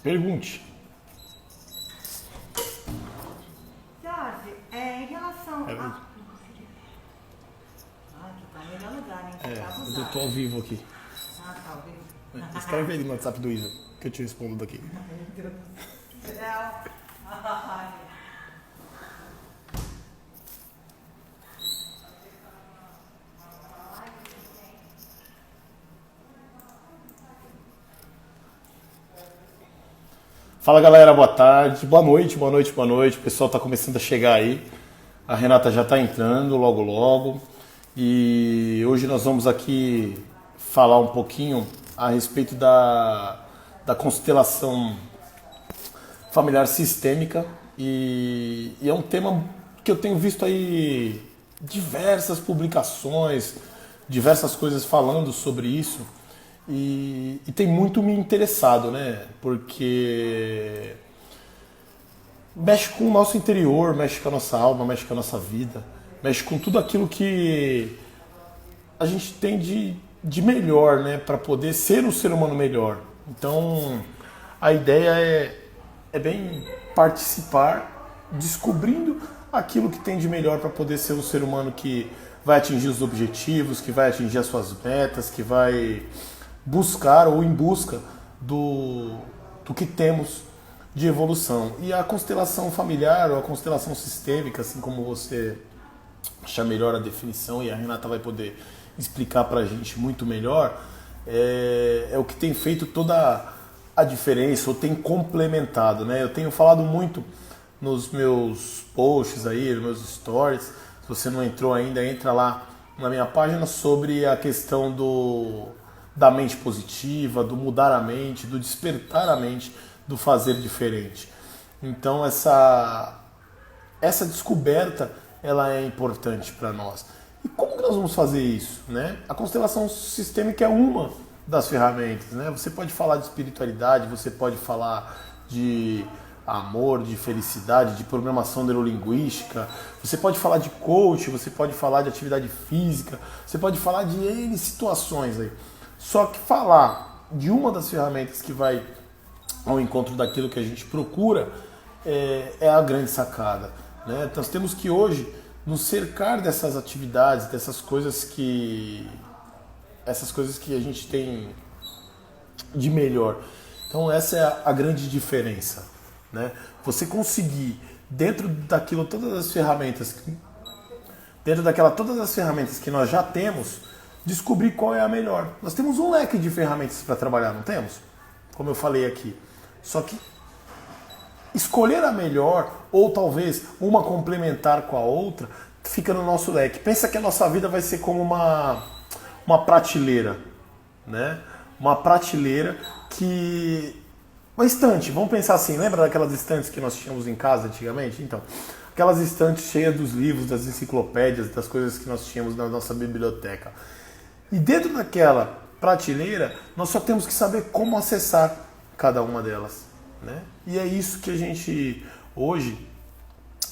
Pergunte. Jorge, em relação É, a... Ah, aqui tá o melhor lugar, né? Você tá eu tô ao vivo aqui. Ah, tá, ao vivo. Escreve aí no WhatsApp do Isa, que eu te respondo daqui. Meu Deus do céu. Ai. Fala galera, boa tarde, boa noite, boa noite, boa noite. O pessoal tá começando a chegar aí. A Renata já tá entrando logo logo. E hoje nós vamos aqui falar um pouquinho a respeito da constelação familiar sistêmica. E é um tema que eu tenho visto aí diversas publicações, diversas coisas falando sobre isso. E tem muito me interessado, né? Porque mexe com o nosso interior, mexe com a nossa alma, mexe com a nossa vida, mexe com tudo aquilo que a gente tem de melhor, né? Para poder ser um ser humano melhor. Então, a ideia é bem participar, descobrindo aquilo que tem de melhor para poder ser um ser humano que vai atingir os objetivos, que vai atingir as suas metas, que vai buscar ou em busca do que temos de evolução. E a constelação familiar ou a constelação sistêmica, assim como você achar melhor a definição, e a Renata vai poder explicar para a gente muito melhor, é o que tem feito toda a diferença, ou tem complementado, né? Eu tenho falado muito nos meus posts aí, nos meus stories. Se você não entrou ainda, entra lá na minha página sobre a questão da mente positiva, do mudar a mente, do despertar a mente, do fazer diferente. Então essa descoberta ela é importante para nós. E como que nós vamos fazer isso, né? A constelação sistêmica é uma das ferramentas, né? Você pode falar de espiritualidade, você pode falar de amor, de felicidade, de programação neurolinguística, você pode falar de coach, você pode falar de atividade física, você pode falar de N situações aí. Só que falar de uma das ferramentas que vai ao encontro daquilo que a gente procura é a grande sacada, né? Nós temos que hoje nos cercar dessas atividades, dessas coisas que a gente tem de melhor. Então essa é a grande diferença, né? Você conseguir dentro daquilo todas as ferramentas que nós já temos, descobrir qual é a melhor. Nós temos um leque de ferramentas para trabalhar, não temos? Como eu falei aqui. Só que escolher a melhor, ou talvez uma complementar com a outra, fica no nosso leque. Pensa que a nossa vida vai ser como uma prateleira, né? Uma prateleira que... Uma estante, vamos pensar assim, lembra daquelas estantes que nós tínhamos em casa antigamente? Então, aquelas estantes cheias dos livros, das enciclopédias, das coisas que nós tínhamos na nossa biblioteca. E dentro daquela prateleira, nós só temos que saber como acessar cada uma delas, né? E é isso que a gente hoje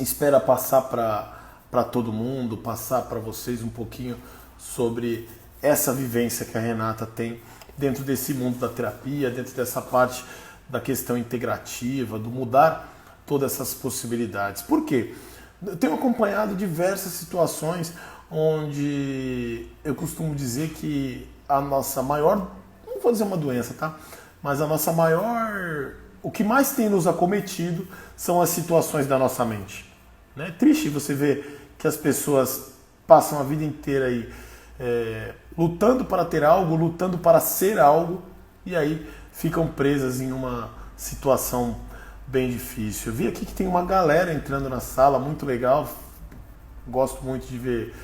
espera passar para todo mundo, passar para vocês um pouquinho sobre essa vivência que a Renata tem dentro desse mundo da terapia, dentro dessa parte da questão integrativa, do mudar todas essas possibilidades. Por quê? Eu tenho acompanhado diversas situações onde eu costumo dizer que a nossa maior, não vou dizer uma doença, tá? Mas a nossa maior, o que mais tem nos acometido são as situações da nossa mente. É triste você ver que as pessoas passam a vida inteira aí lutando para ter algo, lutando para ser algo, e aí ficam presas em uma situação bem difícil. Eu vi aqui que tem uma galera entrando na sala, muito legal. Gosto muito de ver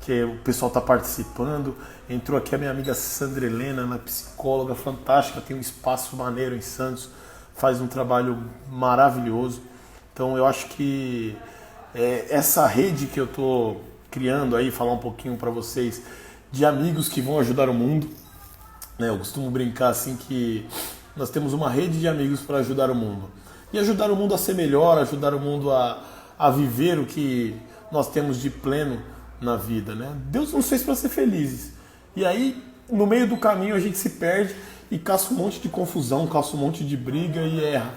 que o pessoal está participando. Entrou aqui a minha amiga Sandra Helena, uma psicóloga fantástica, tem um espaço maneiro em Santos, faz um trabalho maravilhoso. Então eu acho que essa rede que eu estou criando aí, falar um pouquinho para vocês, de amigos que vão ajudar o mundo, né? Eu costumo brincar assim que nós temos uma rede de amigos para ajudar o mundo. E ajudar o mundo a ser melhor, ajudar o mundo a viver o que nós temos de pleno na vida, né? Deus nos fez para ser felizes. E aí, no meio do caminho, a gente se perde e caça um monte de confusão, caça um monte de briga e erra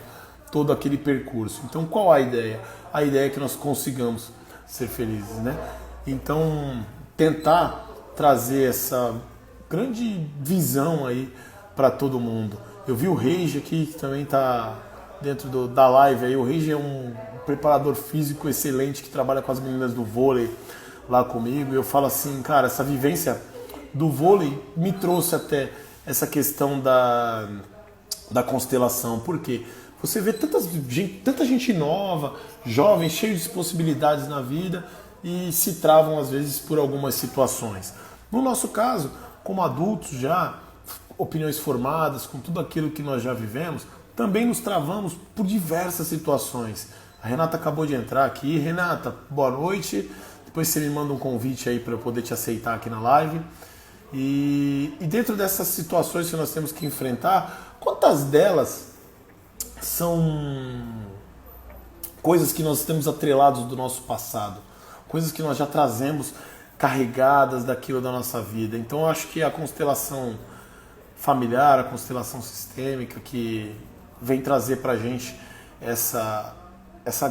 todo aquele percurso. Então qual a ideia? A ideia é que nós consigamos ser felizes, né? Então tentar trazer essa grande visão aí para todo mundo. Eu vi o Reige aqui, que também está dentro da live aí. O Reige é um preparador físico excelente que trabalha com as meninas do vôlei lá comigo. E eu falo assim, cara, essa vivência do vôlei me trouxe até essa questão da constelação. Por quê? Você vê tanta gente nova, jovem, cheio de possibilidades na vida e se travam às vezes por algumas situações. No nosso caso, como adultos já, opiniões formadas, com tudo aquilo que nós já vivemos, também nos travamos por diversas situações. A Renata acabou de entrar aqui. Renata, boa noite. Depois você me manda um convite aí para eu poder te aceitar aqui na live. E dentro dessas situações que nós temos que enfrentar, quantas delas são coisas que nós temos atrelados do nosso passado? Coisas que nós já trazemos carregadas daquilo da nossa vida. Então eu acho que a constelação familiar, a constelação sistêmica que vem trazer pra gente essa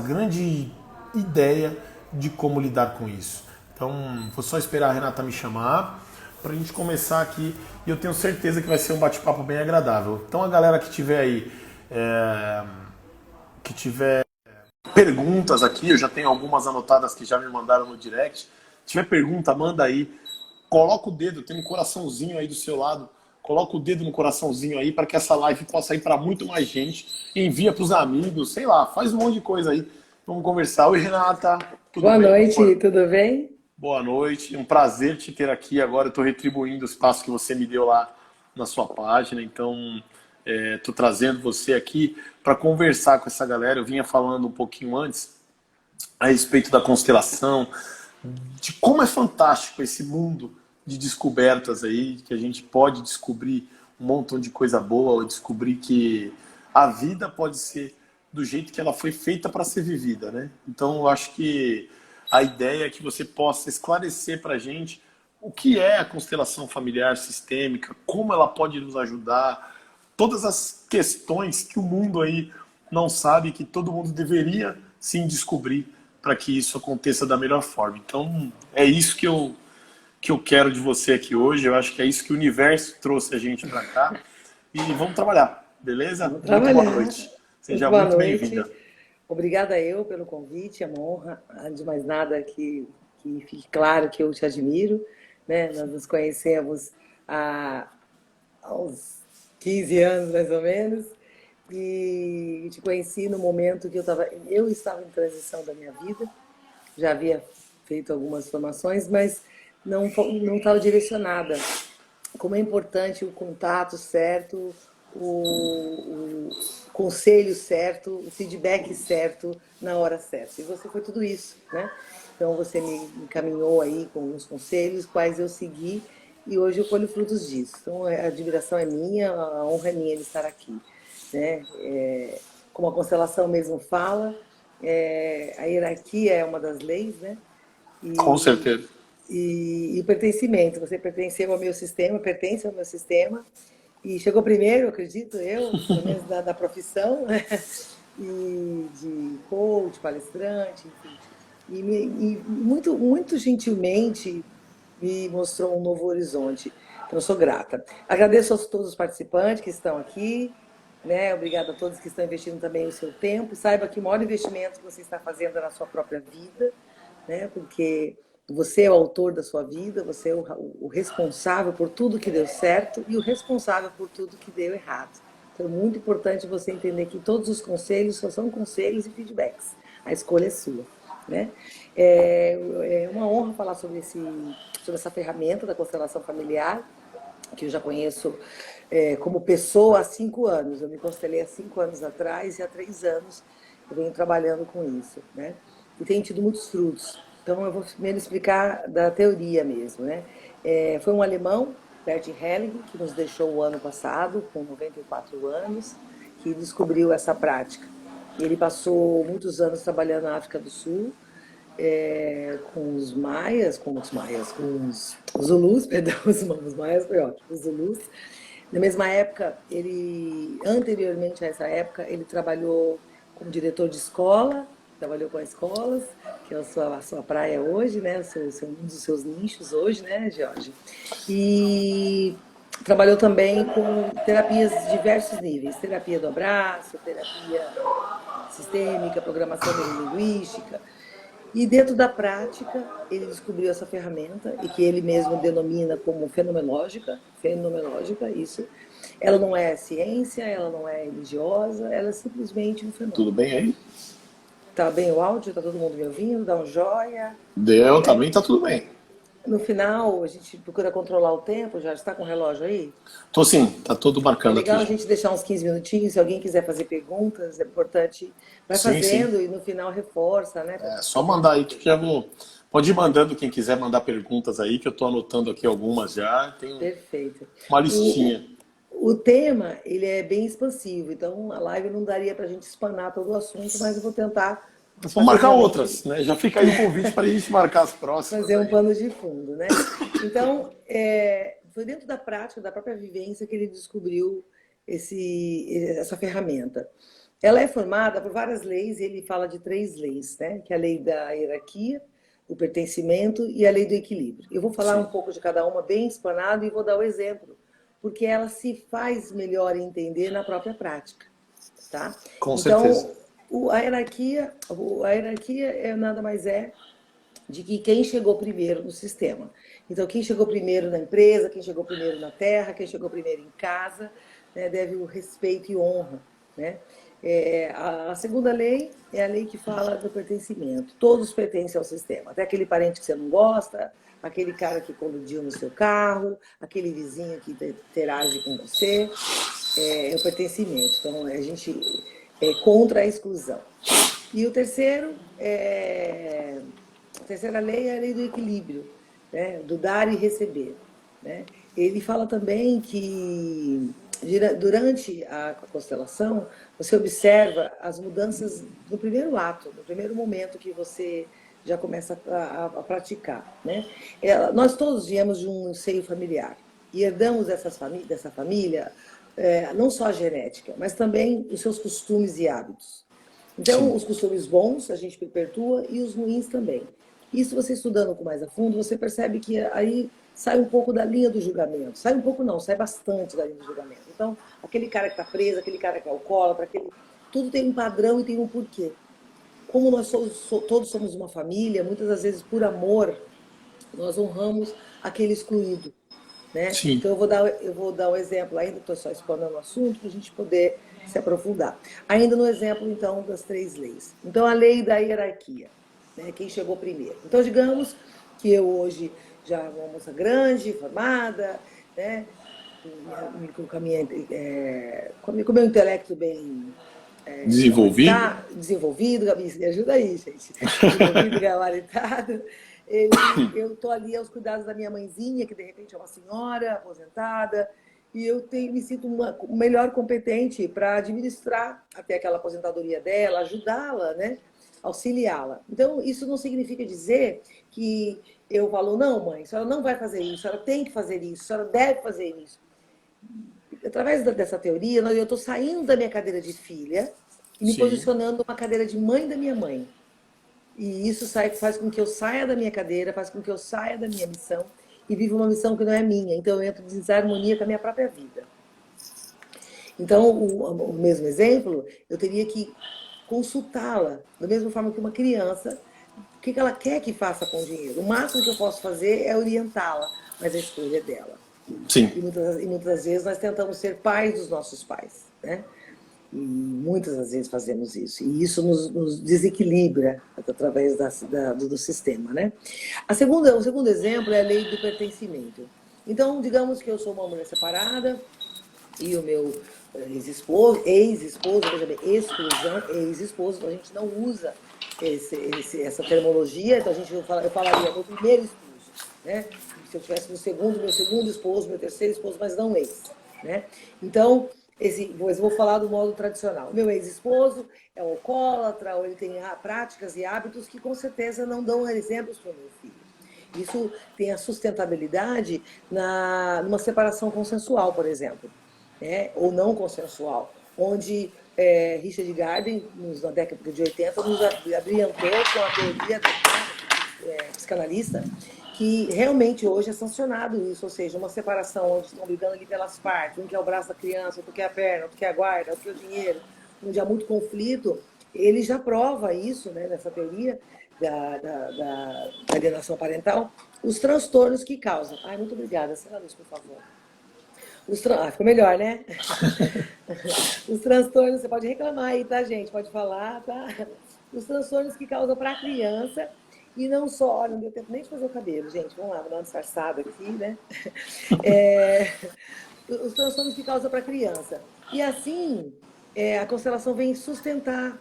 grande ideia de como lidar com isso. Então vou só esperar a Renata me chamar pra gente começar aqui e eu tenho certeza que vai ser um bate-papo bem agradável. Então a galera que tiver aí, que tiver perguntas aqui, eu já tenho algumas anotadas que já me mandaram no direct. Se tiver pergunta, manda aí. Coloca o dedo, tem um coraçãozinho aí do seu lado. Coloca o dedo no coraçãozinho aí para que essa live possa ir para muito mais gente. Envia para os amigos, sei lá, faz um monte de coisa aí. Vamos conversar. Oi, Renata. Tudo Boa bem? noite, tudo bem? Boa noite. Um prazer te ter aqui agora. Eu estou retribuindo o espaço que você me deu lá na sua página. Então, estou trazendo você aqui para conversar com essa galera. Eu vinha falando um pouquinho antes a respeito da constelação, de como é fantástico esse mundo de descobertas aí, que a gente pode descobrir um montão de coisa boa, ou descobrir que a vida pode ser do jeito que ela foi feita para ser vivida, né? Então eu acho que a ideia é que você possa esclarecer para a gente o que é a constelação familiar sistêmica, como ela pode nos ajudar, todas as questões que o mundo aí não sabe, que todo mundo deveria sim descobrir para que isso aconteça da melhor forma. Então é isso que eu quero de você aqui hoje. Eu acho que é isso que o universo trouxe a gente para cá. E vamos trabalhar, beleza? Vamos Muito boa trabalhar. noite. Seja Boa muito noite. bem-vinda. Obrigada eu pelo convite, é uma honra. Antes de mais nada, que fique claro que eu te admiro, né? Nós nos conhecemos há uns 15 anos, mais ou menos, e te conheci no momento que eu estava em transição da minha vida, já havia feito algumas formações, mas não estava direcionada. Como é importante o contato certo, o conselho certo, o feedback certo na hora certa. E você foi tudo isso, né? Então você me encaminhou aí com os conselhos, quais eu segui, e hoje eu colho frutos disso. Então a admiração é minha, a honra é minha de estar aqui, né? Como a constelação mesmo fala, a hierarquia é uma das leis, né? Com certeza. E o pertencimento, você pertenceu ao meu sistema, pertence ao meu sistema, e chegou primeiro, acredito eu, pelo menos da profissão, né? E de coach, palestrante, enfim. E muito, muito gentilmente me mostrou um novo horizonte. Então, eu sou grata. Agradeço a todos os participantes que estão aqui, né? Obrigada a todos que estão investindo também o seu tempo. Saiba que o maior investimento que você está fazendo é na sua própria vida, né? Porque você é o autor da sua vida, você é o responsável por tudo que deu certo e o responsável por tudo que deu errado. Então é muito importante você entender que todos os conselhos só são conselhos e feedbacks. A escolha é sua, né? É uma honra falar sobre essa ferramenta da constelação familiar, que eu já conheço como pessoa há 5 anos. Eu me constelei há 5 anos atrás e há 3 anos eu venho trabalhando com isso, né? E tenho tido muitos frutos. Então, eu vou primeiro explicar da teoria mesmo, né? Foi um alemão, Bert Helling, que nos deixou o ano passado, com 94 anos, que descobriu essa prática. Ele passou muitos anos trabalhando na África do Sul, com os Zulus, perdão, os Maias foi ótimo, os Zulus, Na mesma época, anteriormente a essa época, ele trabalhou como diretor de escola, trabalhou com as escolas, que é a sua praia hoje, né? Um dos seus nichos hoje, né, Jorge? E trabalhou também com terapias de diversos níveis, terapia do abraço, terapia sistêmica, programação neurolinguística. E dentro da prática, ele descobriu essa ferramenta e que ele mesmo denomina como fenomenológica, isso. Ela não é ciência, ela não é religiosa, ela é simplesmente um Tudo fenômeno. bem aí? Tá bem o áudio? Tá todo mundo me ouvindo? Dá um joia. Deu, também tá tudo bem. No final, a gente procura controlar o tempo, já está com o relógio aí? Tô sim, tá tudo É marcando aqui legal a já. gente deixar uns 15 minutinhos, se alguém quiser fazer perguntas, é importante, vai Sim, sim. fazendo e no final reforça, né? É só mandar aí que já vou. Pode ir mandando quem quiser mandar perguntas aí, que eu tô anotando aqui algumas já. Tem Perfeito. uma O, listinha. o tema, ele é bem expansivo, então a live não daria para a gente espanar todo o assunto, mas eu vou tentar Vamos fazer marcar realmente, outras, né? Já fica aí o convite para a gente marcar as próximas fazer um aí. pano de fundo, né? Então, foi dentro da prática, da própria vivência que ele descobriu essa ferramenta. Ela é formada por várias leis, e ele fala de 3 leis, né? Que é a lei da hierarquia, o pertencimento e a lei do equilíbrio. Eu vou falar Sim, um pouco de cada uma bem explanado e vou dar o exemplo, porque ela se faz melhor entender na própria prática, tá? com certeza. Então, a hierarquia nada mais é de que quem chegou primeiro no sistema. Então, quem chegou primeiro na empresa, quem chegou primeiro na terra, quem chegou primeiro em casa, né, deve o respeito e honra, né? A segunda lei é a lei que fala do pertencimento. Todos pertencem ao sistema. Até aquele parente que você não gosta, aquele cara que colidiu no seu carro, aquele vizinho que interage com você, é o pertencimento. Então, a gente é contra a exclusão. E a terceira lei é a lei do equilíbrio, né? Do dar e receber, né? Ele fala também que durante a constelação você observa as mudanças no primeiro ato, no primeiro momento que você já começa a praticar, né? Nós todos viemos de um seio familiar e herdamos dessa família não só a genética, mas também os seus costumes e hábitos. Então, Sim, os costumes bons a gente perpetua e os ruins também. Isso você estudando com mais a fundo, você percebe que aí sai um pouco da linha do julgamento. Sai um pouco não, sai bastante da linha do julgamento. Então, aquele cara que está preso, aquele cara que é alcoólatra, tudo tem um padrão e tem um porquê. Como todos somos uma família, muitas das vezes por amor, nós honramos aquele excluído, né? sim. Então eu vou dar um exemplo, ainda estou só explanando o assunto para a gente poder se aprofundar. Ainda no exemplo, então, das 3 leis. Então, a lei da hierarquia, né? Quem chegou primeiro. Então, digamos que eu hoje já uma moça grande, formada, né? Com o meu intelecto bem Desenvolvido? desenvolvido, Gabi, me ajuda aí, gente. Desenvolvido, gabaritado. Eu estou ali aos cuidados da minha mãezinha, que de repente é uma senhora aposentada, e me sinto melhor competente para administrar até aquela aposentadoria dela, ajudá-la, né? Auxiliá-la. Então, isso não significa dizer que eu falo, não, mãe, a senhora não vai fazer isso, a senhora tem que fazer isso, a senhora deve fazer isso. Através dessa teoria, eu estou saindo da minha cadeira de filha e me Sim. posicionando numa cadeira de mãe da minha mãe. E isso faz com que eu saia da minha cadeira, faz com que eu saia da minha missão e viva uma missão que não é minha. Então eu entro em desarmonia com a minha própria vida. Então, o mesmo exemplo, eu teria que consultá-la, da mesma forma que uma criança, o que ela quer que faça com o dinheiro. O máximo que eu posso fazer é orientá-la, mas a escolha é dela. Sim. E muitas das vezes nós tentamos ser pais dos nossos pais, né? E muitas das vezes fazemos isso. E isso nos desequilibra através do sistema, né? O segundo exemplo é a lei do pertencimento. Então, digamos que eu sou uma mulher separada e o meu ex-esposo, veja bem, exclusão, ex-esposo, a gente não usa essa terminologia, então eu falaria meu primeiro esposo, né? Se eu tivesse meu segundo esposo, meu terceiro esposo, mas não ex, né? Então, eu vou falar do modo tradicional. Meu ex-esposo é um alcoólatra, ou ele tem práticas e hábitos que com certeza não dão exemplos para o meu filho. Isso tem a sustentabilidade numa separação consensual, por exemplo. né? Ou não consensual, onde Richard Gardner, na década de 80, nos abrilhantou com a teoria psicanalista, que realmente hoje é sancionado isso, ou seja, uma separação onde estão brigando ali pelas partes, um quer o braço da criança, outro quer a perna, outro quer a guarda, outro quer o dinheiro, onde há muito conflito. Ele já prova isso, né, nessa teoria da alienação parental, os transtornos que causam. Ai, muito obrigada. Acenda a luz, por favor. Ficou melhor, né? Os transtornos, você pode reclamar aí, tá, gente? Pode falar, tá? Os transtornos que causam para a criança, e não só, olha, não deu tempo nem de fazer o cabelo, gente. Vamos lá, vou dar uma disfarçada aqui, né? Os transtornos que causam para a criança. E assim, a constelação vem sustentar,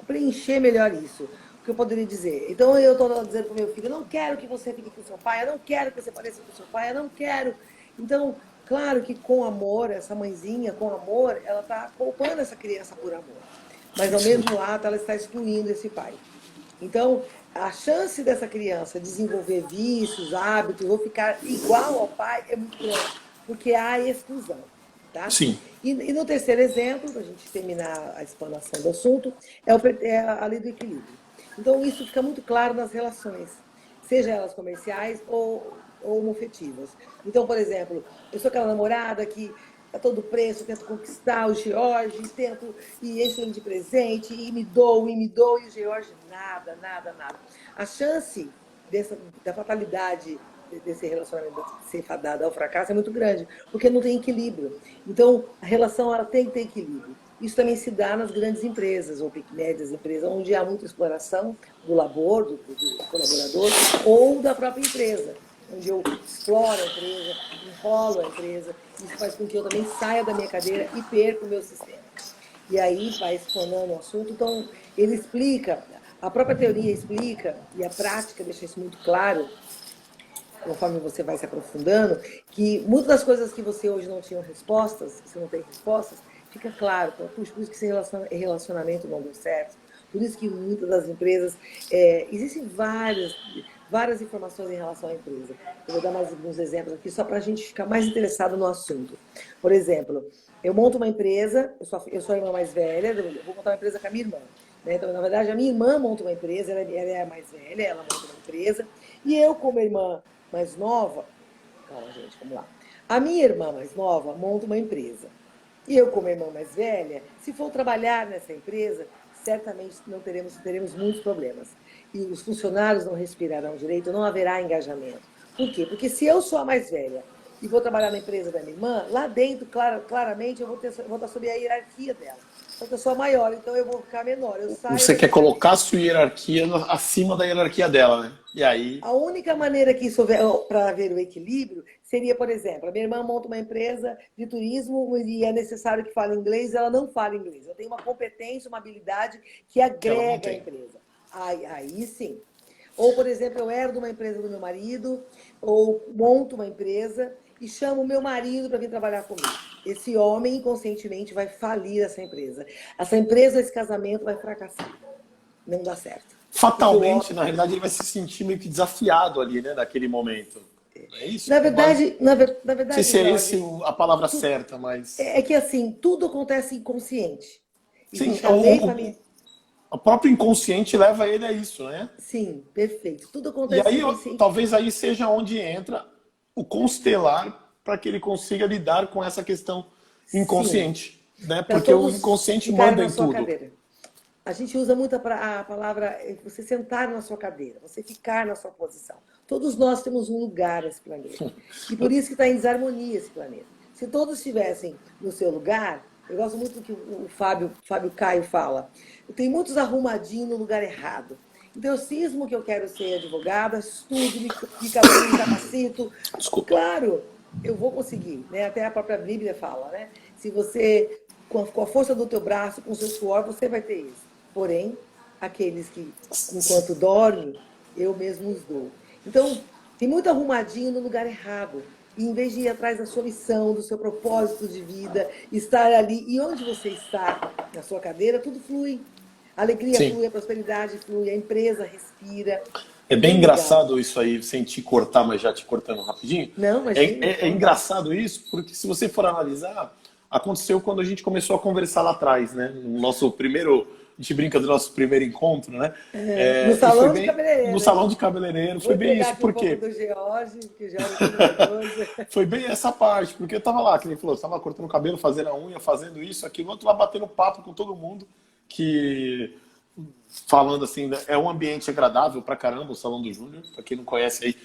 preencher melhor isso. O que eu poderia dizer? Então eu estou dizendo para o meu filho, eu não quero que você fique com o seu pai, eu não quero que você pareça com o seu pai, eu não quero. Então, claro que com amor, essa mãezinha, com amor, ela está poupando essa criança por amor. Mas ao mesmo ato, ela está excluindo esse pai. Então, a chance dessa criança desenvolver vícios, hábitos, ou ficar igual ao pai é muito grande, porque há exclusão. Tá? Sim. E no terceiro exemplo, para a gente terminar a explanação do assunto, é a lei do equilíbrio. Então, isso fica muito claro nas relações, seja elas comerciais ou homoafetivas. Então, por exemplo, eu sou aquela namorada que a todo preço eu tento conquistar o George, tento e encho ele de presente, e me dou, e o George nada. A chance da fatalidade desse relacionamento ser fadado ao fracasso é muito grande, porque não tem equilíbrio. Então, a relação ela tem que ter equilíbrio. Isso também se dá nas grandes empresas, ou médias empresas, onde há muita exploração do labor, do colaborador, ou da própria empresa, onde eu exploro a empresa, enrolo a empresa. Isso faz com que eu também saia da minha cadeira e perca o meu sistema. E aí vai explanando o assunto. Então, ele explica, a própria teoria explica, e a prática deixa isso muito claro, conforme você vai se aprofundando, que muitas das coisas que você hoje não tinha respostas, você não tem respostas, fica claro. Por isso que esse relacionamento não deu certo. Por isso que muitas das empresas, existem várias informações em relação à empresa. Eu vou dar mais alguns exemplos aqui, só para a gente ficar mais interessado no assunto. Por exemplo, eu monto uma empresa, eu sou a irmã mais velha, eu vou montar uma empresa com a minha irmã. Né? Então, na verdade, a minha irmã monta uma empresa, ela é a mais velha, ela monta uma empresa, e eu, como irmã mais nova, calma, gente, vamos lá. A minha irmã mais nova monta uma empresa. E eu, como irmã mais velha, se for trabalhar nessa empresa, certamente não teremos muitos problemas. E os funcionários não respirarão direito, não haverá engajamento. Por quê? Porque se eu sou a mais velha e vou trabalhar na empresa da minha irmã, lá dentro, claramente, eu vou estar sob a hierarquia dela. Só que eu sou a maior, então eu vou ficar menor. Você quer colocar a sua hierarquia acima da hierarquia dela, né? E aí... A única maneira que isso para haver o equilíbrio seria, por exemplo, a minha irmã monta uma empresa de turismo e é necessário que fale inglês, ela não fala inglês. Ela tem uma competência, uma habilidade que agrega a empresa. Aí sim. Ou, por exemplo, eu herdo uma empresa do meu marido, ou monto uma empresa e chamo o meu marido para vir trabalhar comigo. Esse homem, inconscientemente, vai falir essa empresa. Essa empresa, esse casamento vai fracassar. Não dá certo. Fatalmente, na realidade, ele vai se sentir meio que desafiado ali, né, naquele momento. É isso? Na verdade, não sei se é essa a palavra certa, mas... É que, assim, tudo acontece inconsciente. Sim, o próprio inconsciente leva ele a isso, né? Sim, perfeito. Tudo acontece inconsciente. Talvez aí seja onde entra o constelar para que ele consiga lidar com essa questão inconsciente. Né? Porque o inconsciente manda em tudo. Cadeira. A gente usa muito a palavra você sentar na sua cadeira, você ficar na sua posição. Todos nós temos um lugar nesse planeta. E por isso que está em desarmonia esse planeta. Se todos estivessem no seu lugar, eu gosto muito do que o Fábio Caio fala, tem muitos arrumadinhos no lugar errado. Então eu cismo que eu quero ser advogada, estudo, me capacito. Desculpa. Claro, eu vou conseguir, né? Até a própria Bíblia fala, né? Se você, com a força do teu braço, com o seu suor, você vai ter isso. Porém, aqueles que, enquanto dormem, eu mesmo os dou. Então, tem muito arrumadinho no lugar errado. E em vez de ir atrás da sua missão, do seu propósito de vida, estar ali, e onde você está, na sua cadeira, tudo flui. A alegria flui, a prosperidade flui, a empresa respira. É bem Bem legal. engraçado isso aí, sem te cortar, mas já te cortando rapidinho. Não, imagina. É engraçado isso, porque se você for analisar, aconteceu quando a gente começou a conversar lá atrás, né? No nosso primeiro, a gente brinca do nosso primeiro encontro, né? No E foi salão de bem, no cabeleireiro, salão hein? de cabeleireiro, foi Vou bem pegar isso, aqui um por pouco quê? do George, que o George tem muita coisa. Foi bem essa parte, porque eu tava lá, que ele falou, eu tava cortando o cabelo, fazendo a unha, fazendo isso, aquilo, outro lá batendo papo com todo mundo, que falando assim, é um ambiente agradável pra caramba, o Salão do Júnior, pra quem não conhece aí,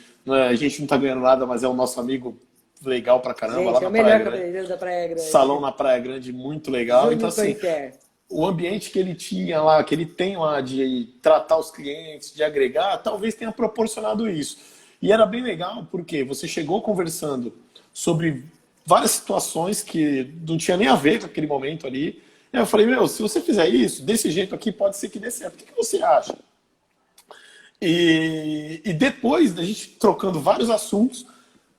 a gente não tá ganhando nada, mas é o nosso amigo legal pra caramba, lá Gente, é na o Praia melhor Grande. cabeleireiro da Praia Salão Grande. na Praia Grande, muito legal. Então, Júnior assim, Soiter. o ambiente que ele tinha lá, que ele tem lá de tratar os clientes, de agregar, talvez tenha proporcionado isso. E era bem legal porque você chegou conversando sobre várias situações que não tinha nem a ver com aquele momento ali. E aí eu falei, meu, se você fizer isso, desse jeito aqui, pode ser que dê certo. O que você acha? E depois da gente trocando vários assuntos,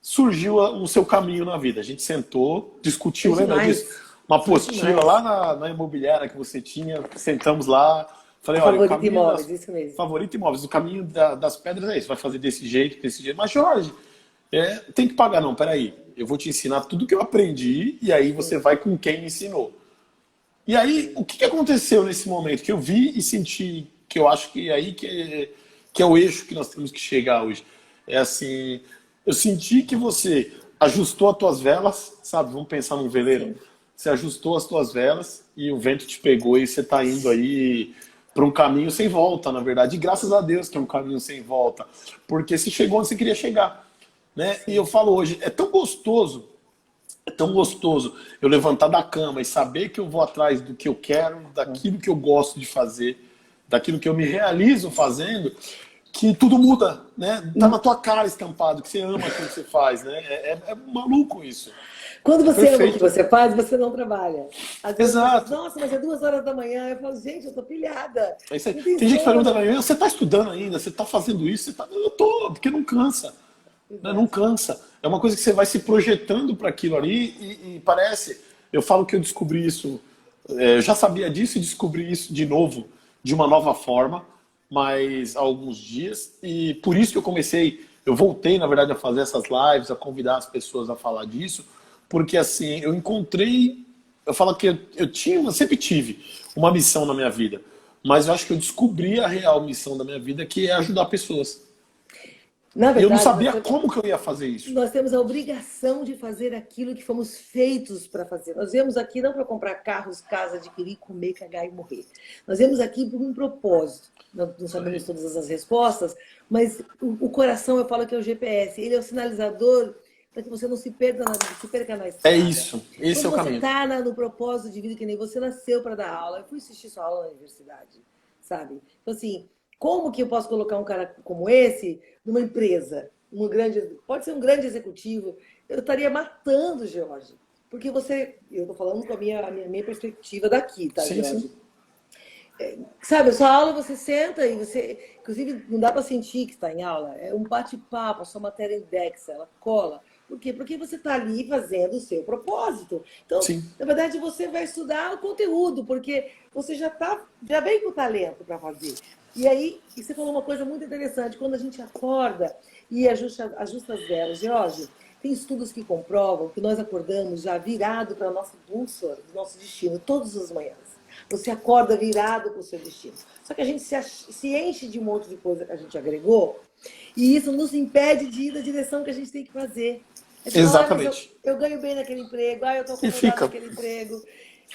surgiu o seu caminho na vida. A gente sentou, Foi discutiu, lembra disso? demais. Uma Foi apostila demais. lá na imobiliária que você tinha, sentamos lá, falei, A olha, o Favorita caminho Imóveis, das isso mesmo. favorito imóveis, o caminho das pedras é esse, vai fazer desse jeito, desse jeito. Mas, Jorge, tem que pagar, não, peraí. Eu vou te ensinar tudo que eu aprendi e aí você vai com quem me ensinou. E aí, o que que aconteceu nesse momento? Que eu vi e senti, que eu acho que é aí que é o eixo que nós temos que chegar hoje. É assim, eu senti que você ajustou as tuas velas, sabe? Vamos pensar num veleiro. Sim. Você ajustou as tuas velas e o vento te pegou e você está indo aí para um caminho sem volta, na verdade. E graças a Deus que é um caminho sem volta. Porque você chegou onde você queria chegar, né? E eu falo hoje, é tão gostoso eu levantar da cama e saber que eu vou atrás do que eu quero, daquilo que eu gosto de fazer, daquilo que eu me realizo fazendo, que tudo muda, né? Tá na tua cara estampado, que você ama aquilo que você faz, né? É maluco isso. Quando É você ama o que perfeito. você faz, você não trabalha. Às vezes as pessoas, Exato. nossa, mas é 2 horas da manhã. Eu falo, gente, eu tô pilhada. É isso aí. Não tem Tem gente que pergunta pra sono. mim, você tá estudando ainda? Você tá fazendo isso? Você tá... Eu tô, porque não cansa. Né? Não Exato. cansa. É uma coisa que você vai se projetando para aquilo ali e parece. Eu falo que eu descobri isso, eu já sabia disso e descobri isso de novo, de uma nova forma, mas há alguns dias. E por isso que eu voltei, na verdade, a fazer essas lives, a convidar as pessoas a falar disso, porque assim, eu encontrei. Eu falo que eu sempre tive uma missão na minha vida, mas eu acho que eu descobri a real missão da minha vida, que é ajudar pessoas. Na E eu não verdade, sabia como que eu ia fazer isso. nós temos a obrigação de fazer aquilo que fomos feitos para fazer. Nós viemos aqui não para comprar carros, casa, adquirir, comer, cagar e morrer. Nós viemos aqui por um propósito. Não sabemos todas as respostas, mas o coração, eu falo que é o GPS. Ele é o sinalizador para que você não se perca na É estrada. isso. Esse Quando é o você caminho. está no propósito de vida, que nem você nasceu para dar aula, eu fui assistir sua aula na universidade, sabe? Então, assim, como que eu posso colocar um cara como esse numa empresa? Pode ser um grande executivo. Eu estaria matando o George. Porque eu estou falando com a minha perspectiva daqui, tá, Sim, sim. George? Sabe, a sua aula você senta e você. Inclusive, não dá para sentir que está em aula. É um bate-papo, a sua matéria indexa, ela cola. Por quê? Porque você está ali fazendo o seu propósito. Então, Sim. na verdade, você vai estudar o conteúdo, porque você já vem com o talento para fazer. E aí, você falou uma coisa muito interessante. Quando a gente acorda e ajusta as velas, George, tem estudos que comprovam que nós acordamos já virado para a nossa bússola, do nosso destino, todas as manhãs. Você acorda virado para o seu destino. Só que a gente se enche de um monte de coisa que a gente agregou e isso nos impede de ir na direção que a gente tem que fazer. Aí você fala, mas Exatamente. eu ganho bem naquele emprego, eu estou E acomodado fica. naquele emprego.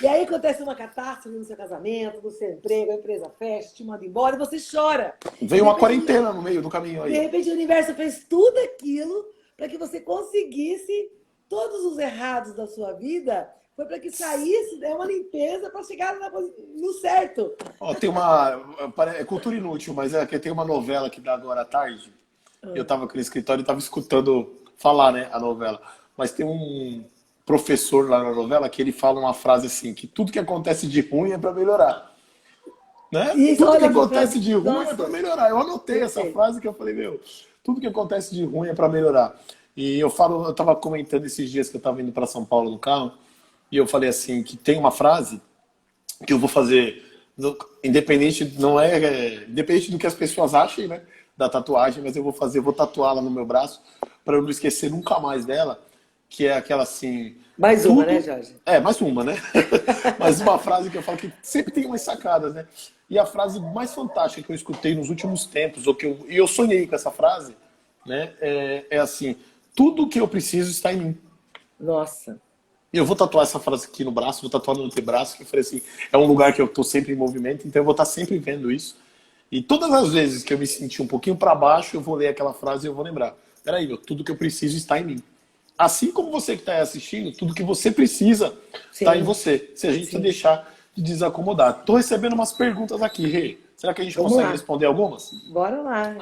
E aí acontece uma catástrofe no seu casamento, no seu emprego, a empresa fecha, te manda embora e você chora. Veio De uma repente, quarentena no meio do caminho de aí. repente o universo fez tudo aquilo para que você conseguisse todos os errados da sua vida. Foi para que saísse, uma limpeza para chegar no certo. Ó, é cultura inútil, mas é que tem uma novela que dá agora à tarde. Eu estava aqui no escritório e estava escutando falar, né, a novela. Mas tem um professor lá na novela que ele fala uma frase assim, que tudo que acontece de ruim é para melhorar. Né? Isso, Tudo que olha que acontece frase. de ruim é Nossa, para melhorar. Eu anotei essa perfeito. frase que eu falei, meu, tudo que acontece de ruim é para melhorar. E eu estava comentando esses dias que eu estava indo para São Paulo no carro, e eu falei assim, que tem uma frase que eu vou fazer, independente, não é, independente do que as pessoas achem, né? da tatuagem, mas eu vou tatuá-la no meu braço para eu não esquecer nunca mais dela, que é aquela assim, Mais uma, tudo né, Jorge? é mais uma, né? Mas uma frase que eu falo que sempre tem umas sacadas, né? E a frase mais fantástica que eu escutei nos últimos tempos, e eu sonhei com essa frase, né? É assim, tudo que eu preciso está em mim. Nossa. E eu vou tatuar essa frase aqui no braço, vou tatuar no antebraço, que eu falei assim, é um lugar que eu estou sempre em movimento, então eu vou estar sempre vendo isso. E todas as vezes que eu me sentir um pouquinho para baixo, eu vou ler aquela frase e eu vou lembrar. Peraí, meu, tudo que eu preciso está em mim. Assim como você que está assistindo, tudo que você precisa está em Sim, você. Se a gente sim. deixar de desacomodar. Estou recebendo umas perguntas aqui, Rê. Será que a gente Vamos consegue lá. responder algumas? Bora lá.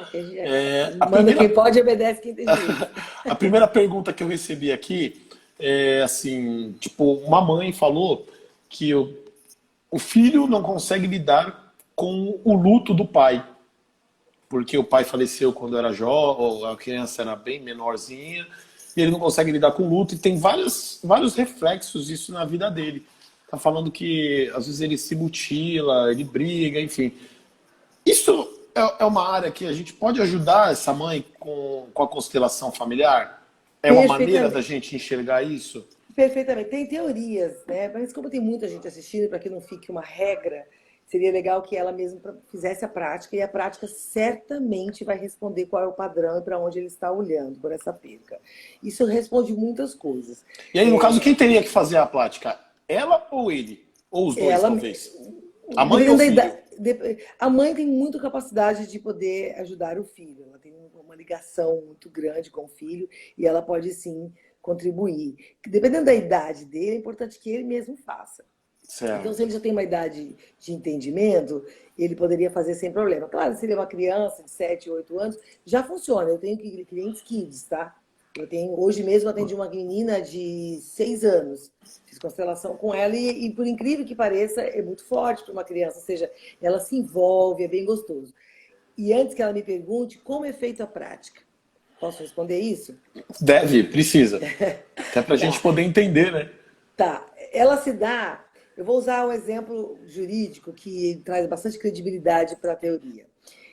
A Manda quem primeira pode, obedece quem tem juízo. A primeira pergunta que eu recebi aqui é assim, tipo, uma mãe falou que o filho não consegue lidar com o luto do pai, porque o pai faleceu quando era jovem, a criança era bem menorzinha, e ele não consegue lidar com o luto, e tem vários reflexos isso na vida dele. Tá falando que às vezes ele se mutila, ele briga, enfim. Isso é uma área que a gente pode ajudar essa mãe com a constelação familiar? É uma maneira da Perfeitamente. gente enxergar isso? Perfeitamente. Tem teorias, né? Mas como tem muita gente assistindo, para que não fique uma regra, seria legal que ela mesma fizesse a prática, e a prática certamente vai responder qual é o padrão e para onde ele está olhando por essa perca. Isso responde muitas coisas. E aí, no caso, quem teria que fazer a prática? Ela ou ele? Ou os dois, Ela, talvez? A mãe ou o dependendo da filho? idade, a mãe tem muita capacidade de poder ajudar o filho. Ela tem uma ligação muito grande com o filho e ela pode sim contribuir. Dependendo da idade dele, é importante que ele mesmo faça. Então, Certo. se ele já tem uma idade de entendimento, ele poderia fazer sem problema. Claro, se ele é uma criança de 7, 8 anos, já funciona. Eu tenho clientes kids, tá? Hoje mesmo eu atendi uma menina de 6 anos. Fiz constelação com ela e, por incrível que pareça, é muito forte para uma criança. Ou seja, ela se envolve, é bem gostoso. E antes que ela me pergunte como é feita a prática, posso responder isso? Deve, precisa. Até pra gente Tá. poder entender, né? Tá, ela se dá. Eu vou usar um exemplo jurídico que traz bastante credibilidade para a teoria.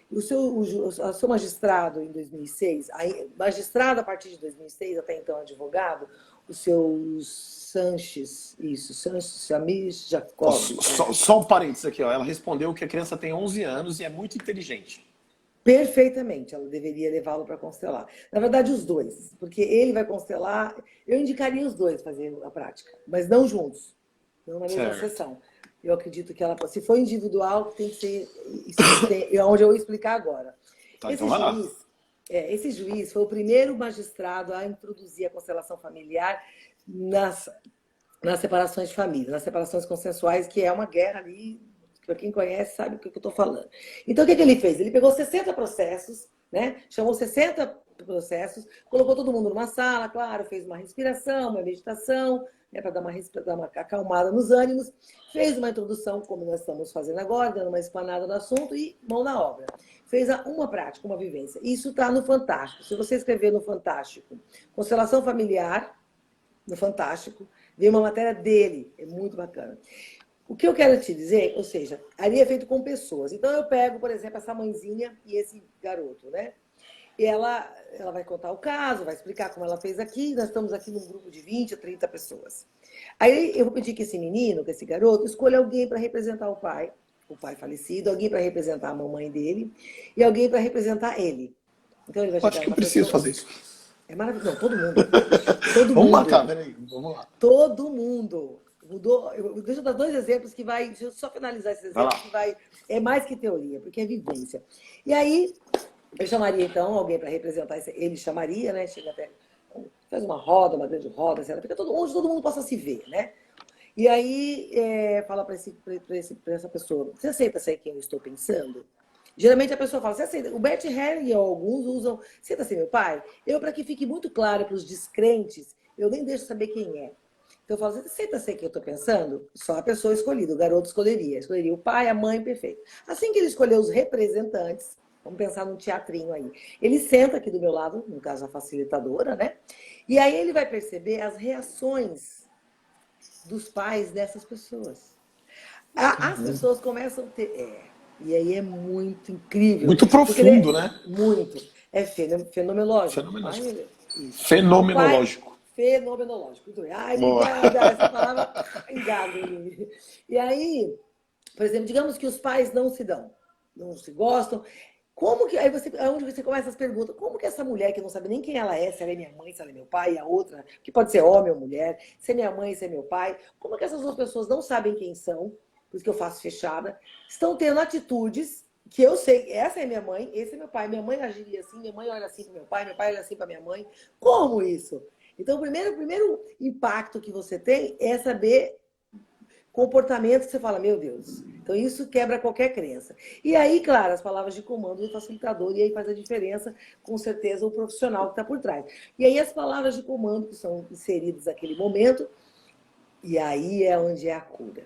O seu magistrado em 2006, magistrado a partir de 2006, até então advogado, o seu Sanches, isso, Sanches, Samis Jacob. Só um parênteses aqui, ó. Ela respondeu que a criança tem 11 anos e é muito inteligente. Perfeitamente, ela deveria levá-lo para constelar. Na verdade, os dois, porque ele vai constelar. Eu indicaria os dois fazer a prática, mas não juntos, não na mesma Certo. sessão. Eu acredito que ela, se for individual, tem que ser onde eu vou explicar agora. Tá, então Esse vai lá. juiz, esse juiz foi o primeiro magistrado a introduzir a constelação familiar nas separações de família, nas separações consensuais, que é uma guerra ali. Para quem conhece, sabe o que eu estou falando. Então, o que ele fez? Ele pegou 60 processos, né? Chamou 60 processos, colocou todo mundo numa sala, claro, fez uma respiração, uma meditação, né, para dar uma acalmada nos ânimos, fez uma introdução, como nós estamos fazendo agora, dando uma explanada no assunto e mão na obra. Fez uma prática, uma vivência. Isso está no Fantástico. Se você escrever no Fantástico, constelação familiar, no Fantástico, vê uma matéria dele, é muito bacana. O que eu quero te dizer, ou seja, ali é feito com pessoas. Então eu pego, por exemplo, essa mãezinha e esse garoto, né? E ela vai contar o caso, vai explicar como ela fez aqui. Nós estamos aqui num grupo de 20 a 30 pessoas. Aí eu vou pedir que esse menino, que esse garoto, escolha alguém para representar o pai falecido, alguém para representar a mamãe dele e alguém para representar ele. Então ele vai Acho chegar que eu uma preciso pessoa. fazer isso. É maravilhoso. Não, todo mundo. Todo Vamos mundo. marcar, peraí. Vamos lá. Todo mundo. Mudou. Deixa eu dar 2 exemplos que vai. Deixa eu só finalizar esses Vai exemplos lá. que vai. É mais que teoria, porque é vivência. E aí, eu chamaria então alguém para representar ele, chamaria, né? Chega até. Faz uma roda, uma grande roda, assim, fica onde todo mundo possa se ver, né? E aí, fala para essa pessoa: você aceita ser quem eu estou pensando? Geralmente a pessoa fala: você aceita? O Bert Helling e alguns usam: aceita ser meu pai? Eu, para que fique muito claro para os descrentes, eu nem deixo saber quem é. Então eu falo: você aceita ser quem eu estou pensando? Só a pessoa escolhida, o garoto escolheria o pai, a mãe, perfeito. Assim que ele escolheu os representantes, vamos pensar num teatrinho aí. Ele senta aqui do meu lado, no caso a facilitadora, né? E aí ele vai perceber as reações dos pais dessas pessoas. As pessoas começam a ter. E aí é muito incrível. Muito Porque ele profundo, né? muito. É fenomenológico. Ai, Fenomenológico. meu Deus. Isso. O pai, Fenomenológico. fenomenológico. Muito bem. Ai, Boa. obrigada. Essa palavra engasga em mim. E aí, por exemplo, digamos que os pais não se dão, não se gostam. Como que. Aí você, onde você começa as perguntas? Como que essa mulher que não sabe nem quem ela é, se ela é minha mãe, se ela é meu pai, e a outra, que pode ser homem ou mulher, se é minha mãe, se é meu pai, como que essas duas pessoas não sabem quem são, por isso que eu faço fechada, estão tendo atitudes que eu sei, essa é minha mãe, esse é meu pai, minha mãe agiria assim, minha mãe olha assim para meu pai olha assim para minha mãe. Como isso? Então, o primeiro impacto que você tem é saber comportamentos que você fala, meu Deus. Então, isso quebra qualquer crença. E aí, claro, as palavras de comando do facilitador, e aí faz a diferença, com certeza, o profissional que está por trás. E aí, as palavras de comando que são inseridas naquele momento, e aí é onde é a cura.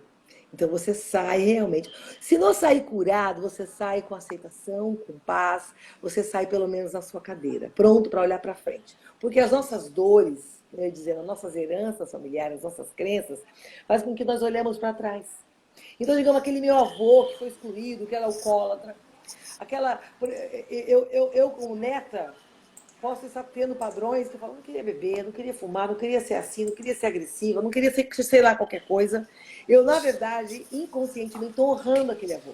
Então, você sai realmente. Se não sair curado, você sai com aceitação, com paz, você sai pelo menos na sua cadeira, pronto para olhar para frente. Porque as nossas dores, eu ia dizer, as nossas heranças familiares, as nossas crenças, faz com que nós olhemos para trás. Então, digamos, aquele meu avô que foi excluído, que era alcoólatra, aquela. Eu como neta, posso estar tendo padrões que eu falo, não queria beber, não queria fumar, não queria ser assim, não queria ser agressiva, não queria ser, sei lá, qualquer coisa. Eu, na verdade, inconscientemente, estou honrando aquele avô.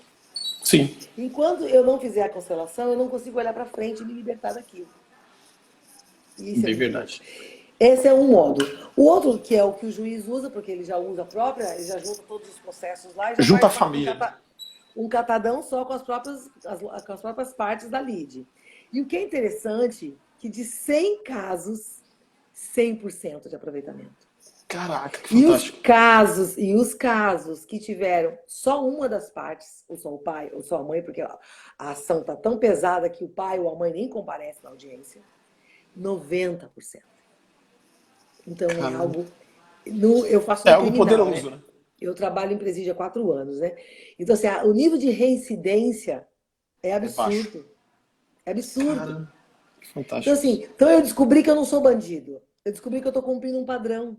Sim. Enquanto eu não fizer a constelação, eu não consigo olhar para frente e me libertar daquilo. Isso é De muito louco. verdade. Esse é um modo. O outro, que é o que o juiz usa, porque ele já usa a própria, ele já junta todos os processos lá e já Junta a faz família. um catadão só com as próprias partes da lide. E o que é interessante, que de 100 casos, 100% de aproveitamento. Caraca, que fantástico. E os casos que tiveram só uma das partes, ou só o pai, ou só a mãe, porque a ação está tão pesada que o pai ou a mãe nem comparece na audiência, 90%. Então é algo. Eu faço É um algo criminal, poderoso, né? né? Eu trabalho em presídio há 4 anos, né? Então, assim, o nível de reincidência é É baixo. absurdo. É absurdo. Caramba, que Então, fantástico assim, isso. então eu descobri que eu não sou bandido. Eu descobri que eu estou cumprindo um padrão.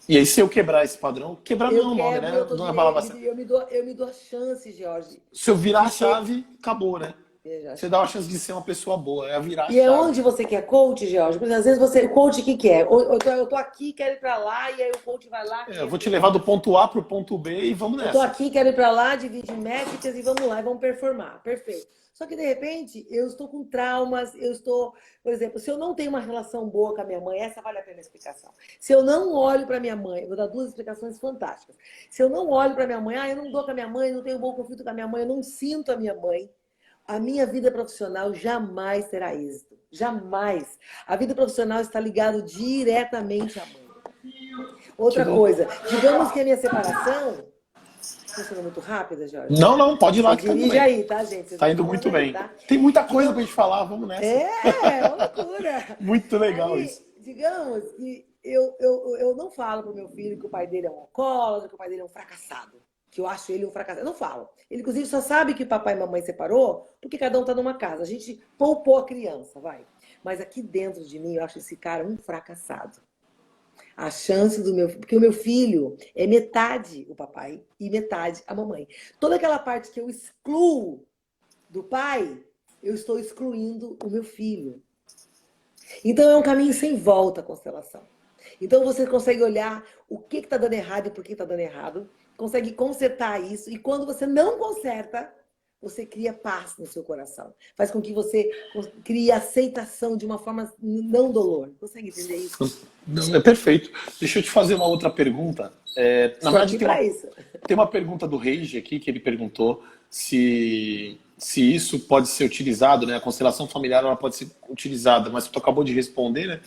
E aí, se eu quebrar esse padrão, quebrar não Eu é o nome, quebro e né? eu tô Não de, é a palavra certa. eu me dou a chance, Jorge, Se eu virar a de ser. chave, acabou, né? Veja, Você dá uma chance de ser uma pessoa boa, é virar a e é chave. onde você quer coach, Jorge? Porque às vezes você, o coach o que quer? Eu tô aqui, quero ir para lá, e aí o coach vai lá, É, eu quer vou te ser levar do ponto A pro ponto B e vamos eu tô nessa. aqui, quero ir para lá, divide métricas e vamos lá, e vamos performar. Perfeito. Só que, de repente, eu estou com traumas, eu estou... Por exemplo, se eu não tenho uma relação boa com a minha mãe, essa vale a pena a explicação. Se eu não olho para minha mãe, eu vou dar 2 explicações fantásticas. Se eu não olho para minha mãe, eu não dou com a minha mãe, não tenho um bom conflito com a minha mãe, eu não sinto a minha mãe, a minha vida profissional jamais terá êxito. Jamais. A vida profissional está ligada diretamente à mãe. Que Outra louco. coisa, digamos que a minha separação... Estou sendo muito rápida, Jorge? Não, não, pode ir Você lá que tá indo dirige bem. aí, tá, gente? Vocês Tá vão indo falando muito aí, bem. tá? Tem muita coisa pra Digamos, gente falar, vamos nessa. uma loucura. Muito legal Aí, isso. digamos que eu não falo pro meu filho que o pai dele é um alcoólatra, que o pai dele é um fracassado. Que eu acho ele um fracassado. Eu não falo. Ele, inclusive, só sabe que papai e mamãe separou porque cada um tá numa casa. A gente poupou a criança, vai. Mas aqui dentro de mim, eu acho esse cara um fracassado. A chance do meu... Porque o meu filho é metade o papai e metade a mamãe. Toda aquela parte que eu excluo do pai, eu estou excluindo o meu filho. Então é um caminho sem volta a constelação. Então você consegue olhar o que está dando errado e por que está dando errado, consegue consertar isso, e quando você não conserta, você cria paz no seu coração. Faz com que você crie aceitação de uma forma não dolor. Consegue entender isso? Não, é perfeito. Deixa eu te fazer uma outra pergunta. Na Estou verdade, aqui para isso. tem uma pergunta do Reige aqui, que ele perguntou se isso pode ser utilizado, né? A constelação familiar ela pode ser utilizada, mas tu acabou de responder, né?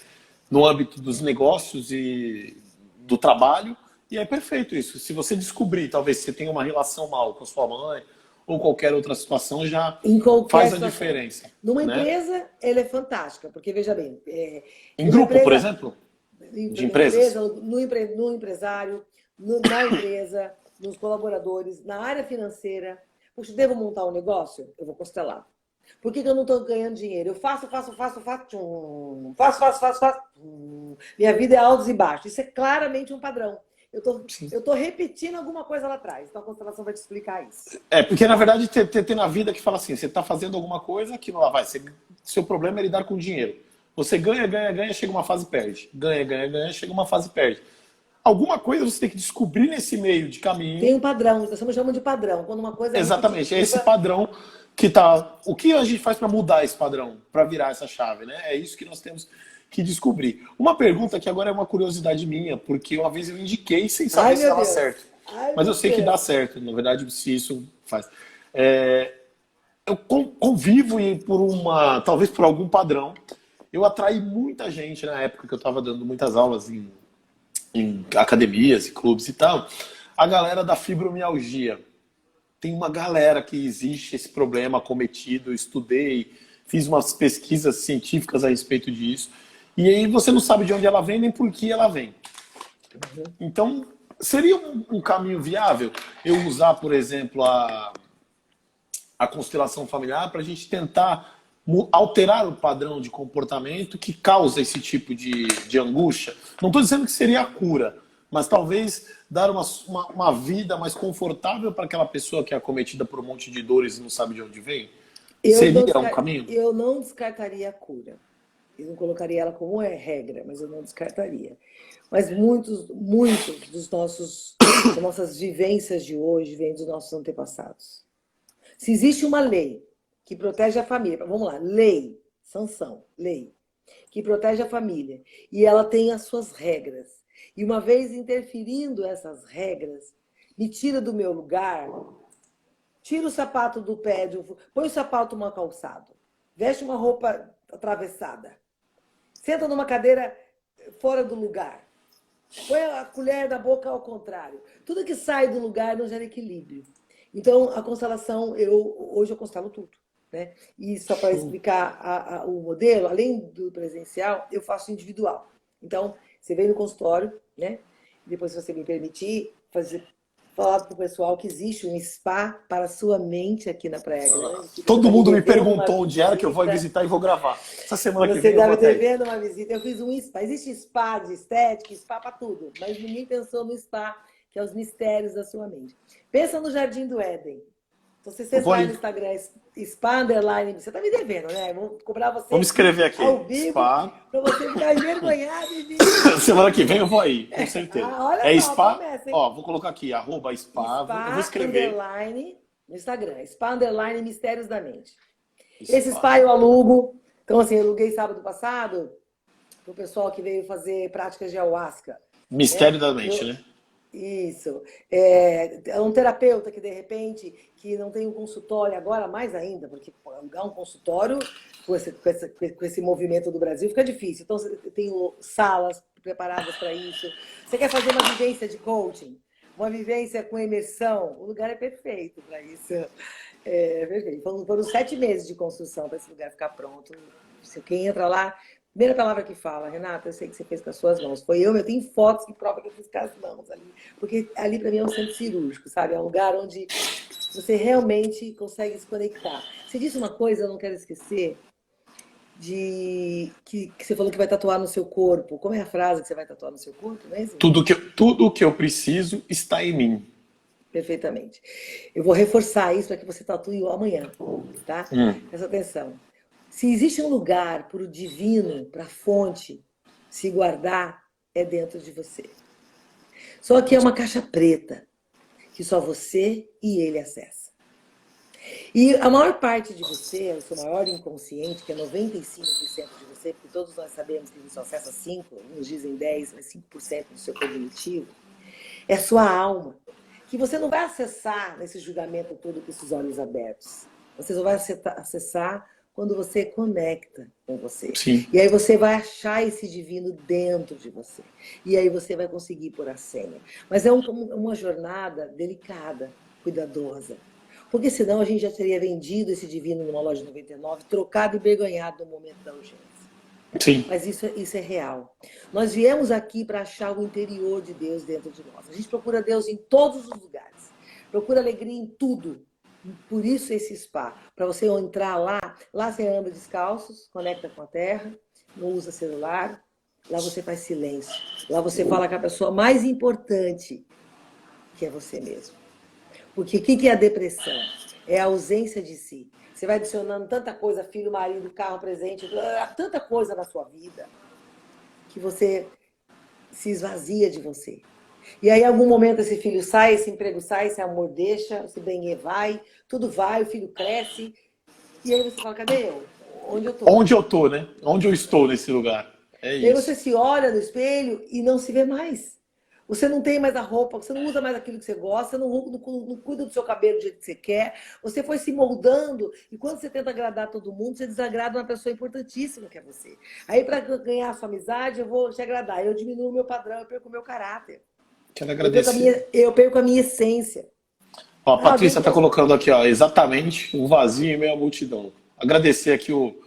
No âmbito dos negócios e do trabalho, e é perfeito isso. Se você descobrir, talvez você tenha uma relação mal com a sua mãe ou qualquer outra situação, já Em qualquer faz a situação. diferença, Numa né? empresa, ela é fantástica, porque veja bem, Em numa grupo, por empresa, exemplo, de empresas. empresa no empresário, na empresa, nos colaboradores, na área financeira. Puxa, devo montar um negócio? Eu vou constelar. Por que eu não estou ganhando dinheiro? Eu faço, tchum, faço, tchum. Minha vida é altos e baixos. Isso é claramente um padrão. Eu tô repetindo alguma coisa lá atrás, então a constelação vai te explicar isso. Porque na verdade tem na vida que fala assim, você está fazendo alguma coisa que não lá vai. Seu problema é lidar com dinheiro. Você ganha, ganha, ganha, chega uma fase e perde. Ganha, ganha, ganha, chega uma fase e perde. Alguma coisa você tem que descobrir nesse meio de caminho. Tem um padrão, nós chamamos de padrão, quando uma coisa é exatamente, é esse padrão que tá. O que a gente faz para mudar esse padrão, para virar essa chave, né? É isso que nós temos que descobrir. Uma pergunta que agora é uma curiosidade minha, porque uma vez eu indiquei sem saber se dava certo. Mas eu sei que dá certo, na verdade, se isso faz. Eu convivo e talvez por algum padrão, eu atraí muita gente na época que eu estava dando muitas aulas em academias e clubes e tal, a galera da fibromialgia. Tem uma galera que existe esse problema acometido, estudei, fiz umas pesquisas científicas a respeito disso, e aí você não sabe de onde ela vem nem por que ela vem. Então, seria um caminho viável eu usar, por exemplo, a constelação familiar para a gente tentar alterar o padrão de comportamento que causa esse tipo de angústia. Não estou dizendo que seria a cura, mas talvez dar uma vida mais confortável para aquela pessoa que é acometida por um monte de dores e não sabe de onde vem? Seria um caminho? Eu não descartaria a cura. Eu não colocaria ela como regra, mas eu não descartaria. Mas muitos das nossas vivências de hoje vêm dos nossos antepassados. Se existe uma lei que protege a família, vamos lá, lei, sanção, lei, que protege a família, e ela tem as suas regras, e uma vez interferindo essas regras, me tira do meu lugar, tira o sapato do pé, põe o sapato numa calçada, veste uma roupa atravessada, senta numa cadeira fora do lugar, põe a colher da boca ao contrário. Tudo que sai do lugar não gera equilíbrio. Então, a constelação, hoje eu constelo tudo. Né? E só para explicar o modelo, além do presencial, eu faço individual. Então, você vem no consultório, né? Depois, se você me permitir, falar para o pessoal que existe um spa para a sua mente aqui na Praia Grande. Todo mundo me perguntou onde era, que eu vou visitar e vou gravar. Essa semana que vem você deve ter vendo uma visita. Eu fiz um spa. Existe spa de estética, spa para tudo. Mas ninguém pensou no spa, que é os mistérios da sua mente. Pensa no Jardim do Éden. Então, se você vai no Instagram, spa underline, você tá me devendo, né? Vou cobrar você. Vamos escrever aqui. Ao vivo, para você ficar envergonhado. Semana que vem eu vou aí, com certeza. Olha só, spa, começa, vou colocar aqui, @spa, eu vou escrever. Underline, no Instagram, spa underline mistérios da mente. Esse spa eu alugo. Então, assim, eu aluguei sábado passado pro pessoal que veio fazer práticas de ayahuasca. Mistério da mente, né? Isso. É um terapeuta que, de repente, que não tem um consultório agora, mais ainda, porque alugar um consultório com esse movimento do Brasil fica difícil. Então, eu tenho salas preparadas para isso. Você quer fazer uma vivência de coaching, uma vivência com imersão, o lugar é perfeito para isso. É perfeito. Foram 7 meses de construção para esse lugar ficar pronto. Quem entra lá... Primeira palavra que fala, Renata, eu sei que você fez com as suas mãos. Foi eu tenho fotos que provam que eu fiz com as mãos ali. Porque ali, para mim, é um centro cirúrgico, sabe? É um lugar onde você realmente consegue se conectar. Você disse uma coisa, eu não quero esquecer, que você falou que vai tatuar no seu corpo. Como é a frase que você vai tatuar no seu corpo? Não é isso? Tudo que eu preciso está em mim. Perfeitamente. Eu vou reforçar isso para que você tatue amanhã, tá? Presta atenção. Se existe um lugar para o divino, para a fonte, se guardar, é dentro de você. Só que é uma caixa preta, que só você e ele acessa. E a maior parte de você, o seu maior inconsciente, que é 95% de você, porque todos nós sabemos que a gente só acessa 5%, uns dizem 10%, mas 5% do seu cognitivo, é a sua alma, que você não vai acessar nesse julgamento todo com esses olhos abertos. Você só vai acessar quando você conecta com você. Sim. E aí você vai achar esse divino dentro de você. E aí você vai conseguir pôr a senha. Mas é uma jornada delicada, cuidadosa. Porque senão a gente já teria vendido esse divino numa loja de 99, trocado e envergonhado no momento da urgência. Sim. Mas isso é real. Nós viemos aqui para achar o interior de Deus dentro de nós. A gente procura Deus em todos os lugares. Procura alegria em tudo. Por isso esse spa, para você entrar lá você anda descalços, conecta com a terra, não usa celular, Lá você faz silêncio. Lá você fala com a pessoa mais importante, que é você mesmo. Porque o que é a depressão? É a ausência de si. Você vai adicionando tanta coisa, filho, marido, carro, presente, tanta coisa na sua vida, que você se esvazia de você. E aí, em algum momento, esse filho sai, esse emprego sai, esse amor deixa, esse bem vai, tudo vai, o filho cresce. E aí você fala, cadê eu? Onde eu tô? Onde eu tô, né? Onde eu estou nesse lugar? É E aí você isso. se olha no espelho e não se vê mais. Você não tem mais a roupa, você não usa mais aquilo que você gosta, você não cuida do seu cabelo do jeito que você quer. Você foi se moldando e quando você tenta agradar todo mundo, você desagrada uma pessoa importantíssima que é você. Aí, para ganhar a sua amizade, eu vou te agradar. Eu diminuo o meu padrão, eu perco o meu caráter. Quero agradecer. Eu perco a minha essência. Ó, a Ah, Patrícia está colocando aqui, ó, exatamente o vazio em meio à multidão. Agradecer aqui o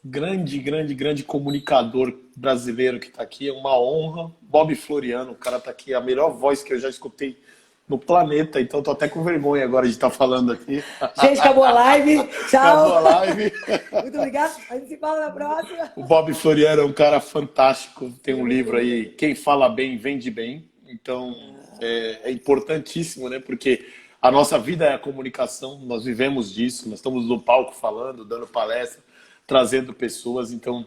grande comunicador brasileiro que está aqui, é uma honra. Bob Floriano, o cara está aqui, a melhor voz que eu já escutei no planeta, então tô até com vergonha agora de estar falando aqui. Gente, acabou a live. Tchau. Acabou a live. Muito obrigada. A gente se fala na próxima. O Bob Floriano é um cara fantástico. Tem um livro aí, Quem Fala Bem, Vende Bem. Então, é importantíssimo, né? Porque a nossa vida é a comunicação, nós vivemos disso, nós estamos no palco falando, dando palestra, trazendo pessoas, então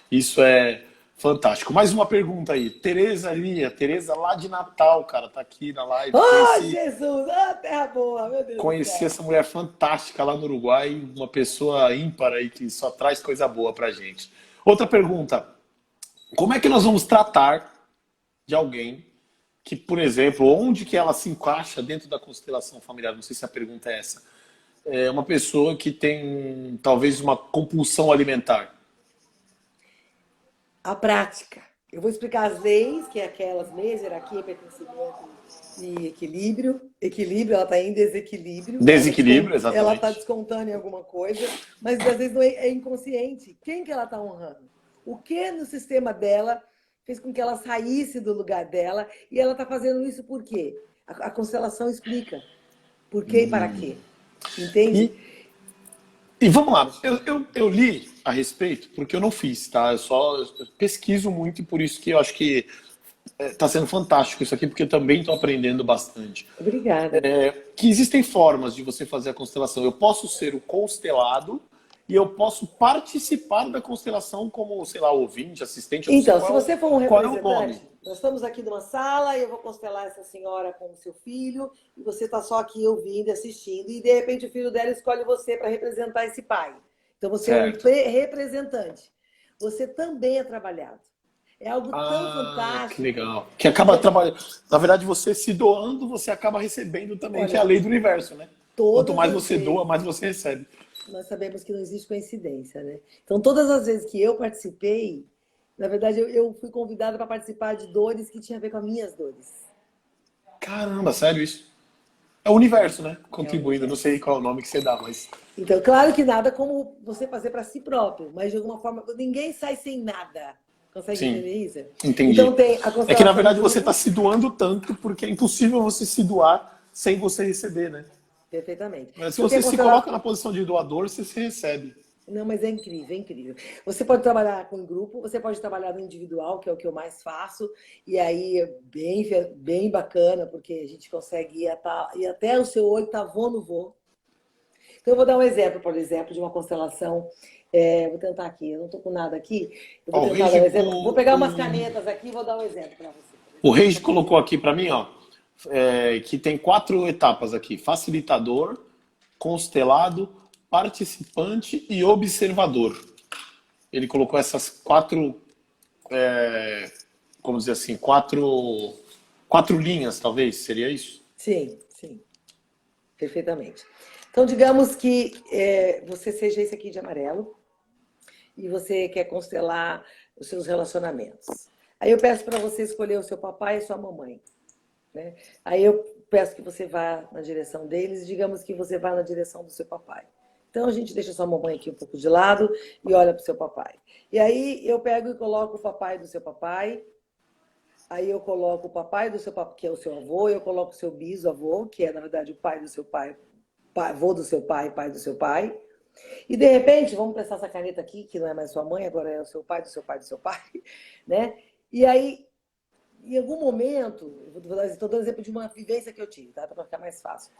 isso é fantástico. Mais uma pergunta aí. Tereza Lia, Tereza lá de Natal, cara, tá aqui na live. Oh, Jesus! Oh, terra boa, meu Deus Conheci do céu. essa mulher fantástica lá no Uruguai, uma pessoa ímpar aí que só traz coisa boa pra gente. Outra pergunta. Como é que nós vamos tratar de alguém que, por exemplo, onde que ela se encaixa dentro da constelação familiar? Não sei se a pergunta é essa. É uma pessoa que tem talvez uma compulsão alimentar. A prática. Eu vou explicar as leis, que é aquelas leis, hierarquia, pertencimento e equilíbrio. Equilíbrio, ela está em desequilíbrio. Desequilíbrio, Ela está exatamente. descontando em alguma coisa, mas às vezes não é inconsciente. Quem que ela está honrando? O que no sistema dela fez com que ela saísse do lugar dela e ela está fazendo isso por quê? A constelação explica por quê e para quê. Entende? E vamos lá, eu li a respeito, porque eu não fiz, tá? Eu pesquiso muito e por isso que eu acho que está sendo fantástico isso aqui, porque eu também estou aprendendo bastante. Obrigada. Que existem formas de você fazer a constelação. Eu posso ser o constelado e eu posso participar da constelação como, sei lá, ouvinte, assistente. Eu não sei Então, se você for um qual é o nome. representante, nós estamos aqui numa sala e eu vou constelar essa senhora com o seu filho e você está só aqui ouvindo e assistindo e de repente o filho dela escolhe você para representar esse pai. Então você Certo. é um representante. Você também é trabalhado. É algo tão fantástico. Que legal. Que acaba trabalhando. Na verdade, você se doando, você acaba recebendo também, Olha, que é a lei do universo, né? Quanto mais você vezes, doa, mais você recebe. nós sabemos que não existe coincidência, né? Então, todas as vezes que eu participei, na verdade, eu fui convidada para participar de dores que tinham a ver com as minhas dores. Caramba, sério isso? É o universo, né? Contribuindo. Não sei qual é o nome que você dá, mas. Então, claro que nada como você fazer para si próprio, mas de alguma forma, ninguém sai sem nada. Consegue entender isso? Entendi. Então, tem a É que na verdade você está se doando tanto porque é impossível você se doar sem você receber, né? Perfeitamente. Mas se você se coloca na posição de doador, você se recebe. Não, mas é incrível, é incrível. Você pode trabalhar com grupo, você pode trabalhar no individual, que é o que eu mais faço, e aí é bem bacana, porque a gente consegue ir até o seu olho tá vô no vô. Então, eu vou dar um exemplo, por exemplo, de uma constelação. Vou tentar aqui, eu não estou com nada aqui. Eu vou tentar dar um exemplo. Vou pegar umas canetas aqui e vou dar um exemplo para você. O Reis colocou aqui para mim, ó, que tem 4 etapas aqui: facilitador, constelado, participante e observador. Ele colocou essas 4, como dizer assim, 4 linhas, talvez, seria isso? Sim, sim, perfeitamente. Então, digamos que você seja esse aqui de amarelo e você quer constelar os seus relacionamentos. Aí eu peço para você escolher o seu papai e sua mamãe, né? Aí eu peço que você vá na direção deles, digamos que você vá na direção do seu papai. Então a gente deixa sua mamãe aqui um pouco de lado e olha para o seu papai. E aí eu pego e coloco o papai do seu papai. Aí eu coloco o papai do seu papai, que é o seu avô, eu coloco o seu bisavô, que é na verdade o pai do seu pai, avô do seu pai do seu pai. E de repente, vamos prestar essa caneta aqui, que não é mais sua mãe, agora é o seu pai do seu pai do seu pai, né? E aí, em algum momento, estou dando exemplo de uma vivência que eu tive, tá? Para ficar mais fácil.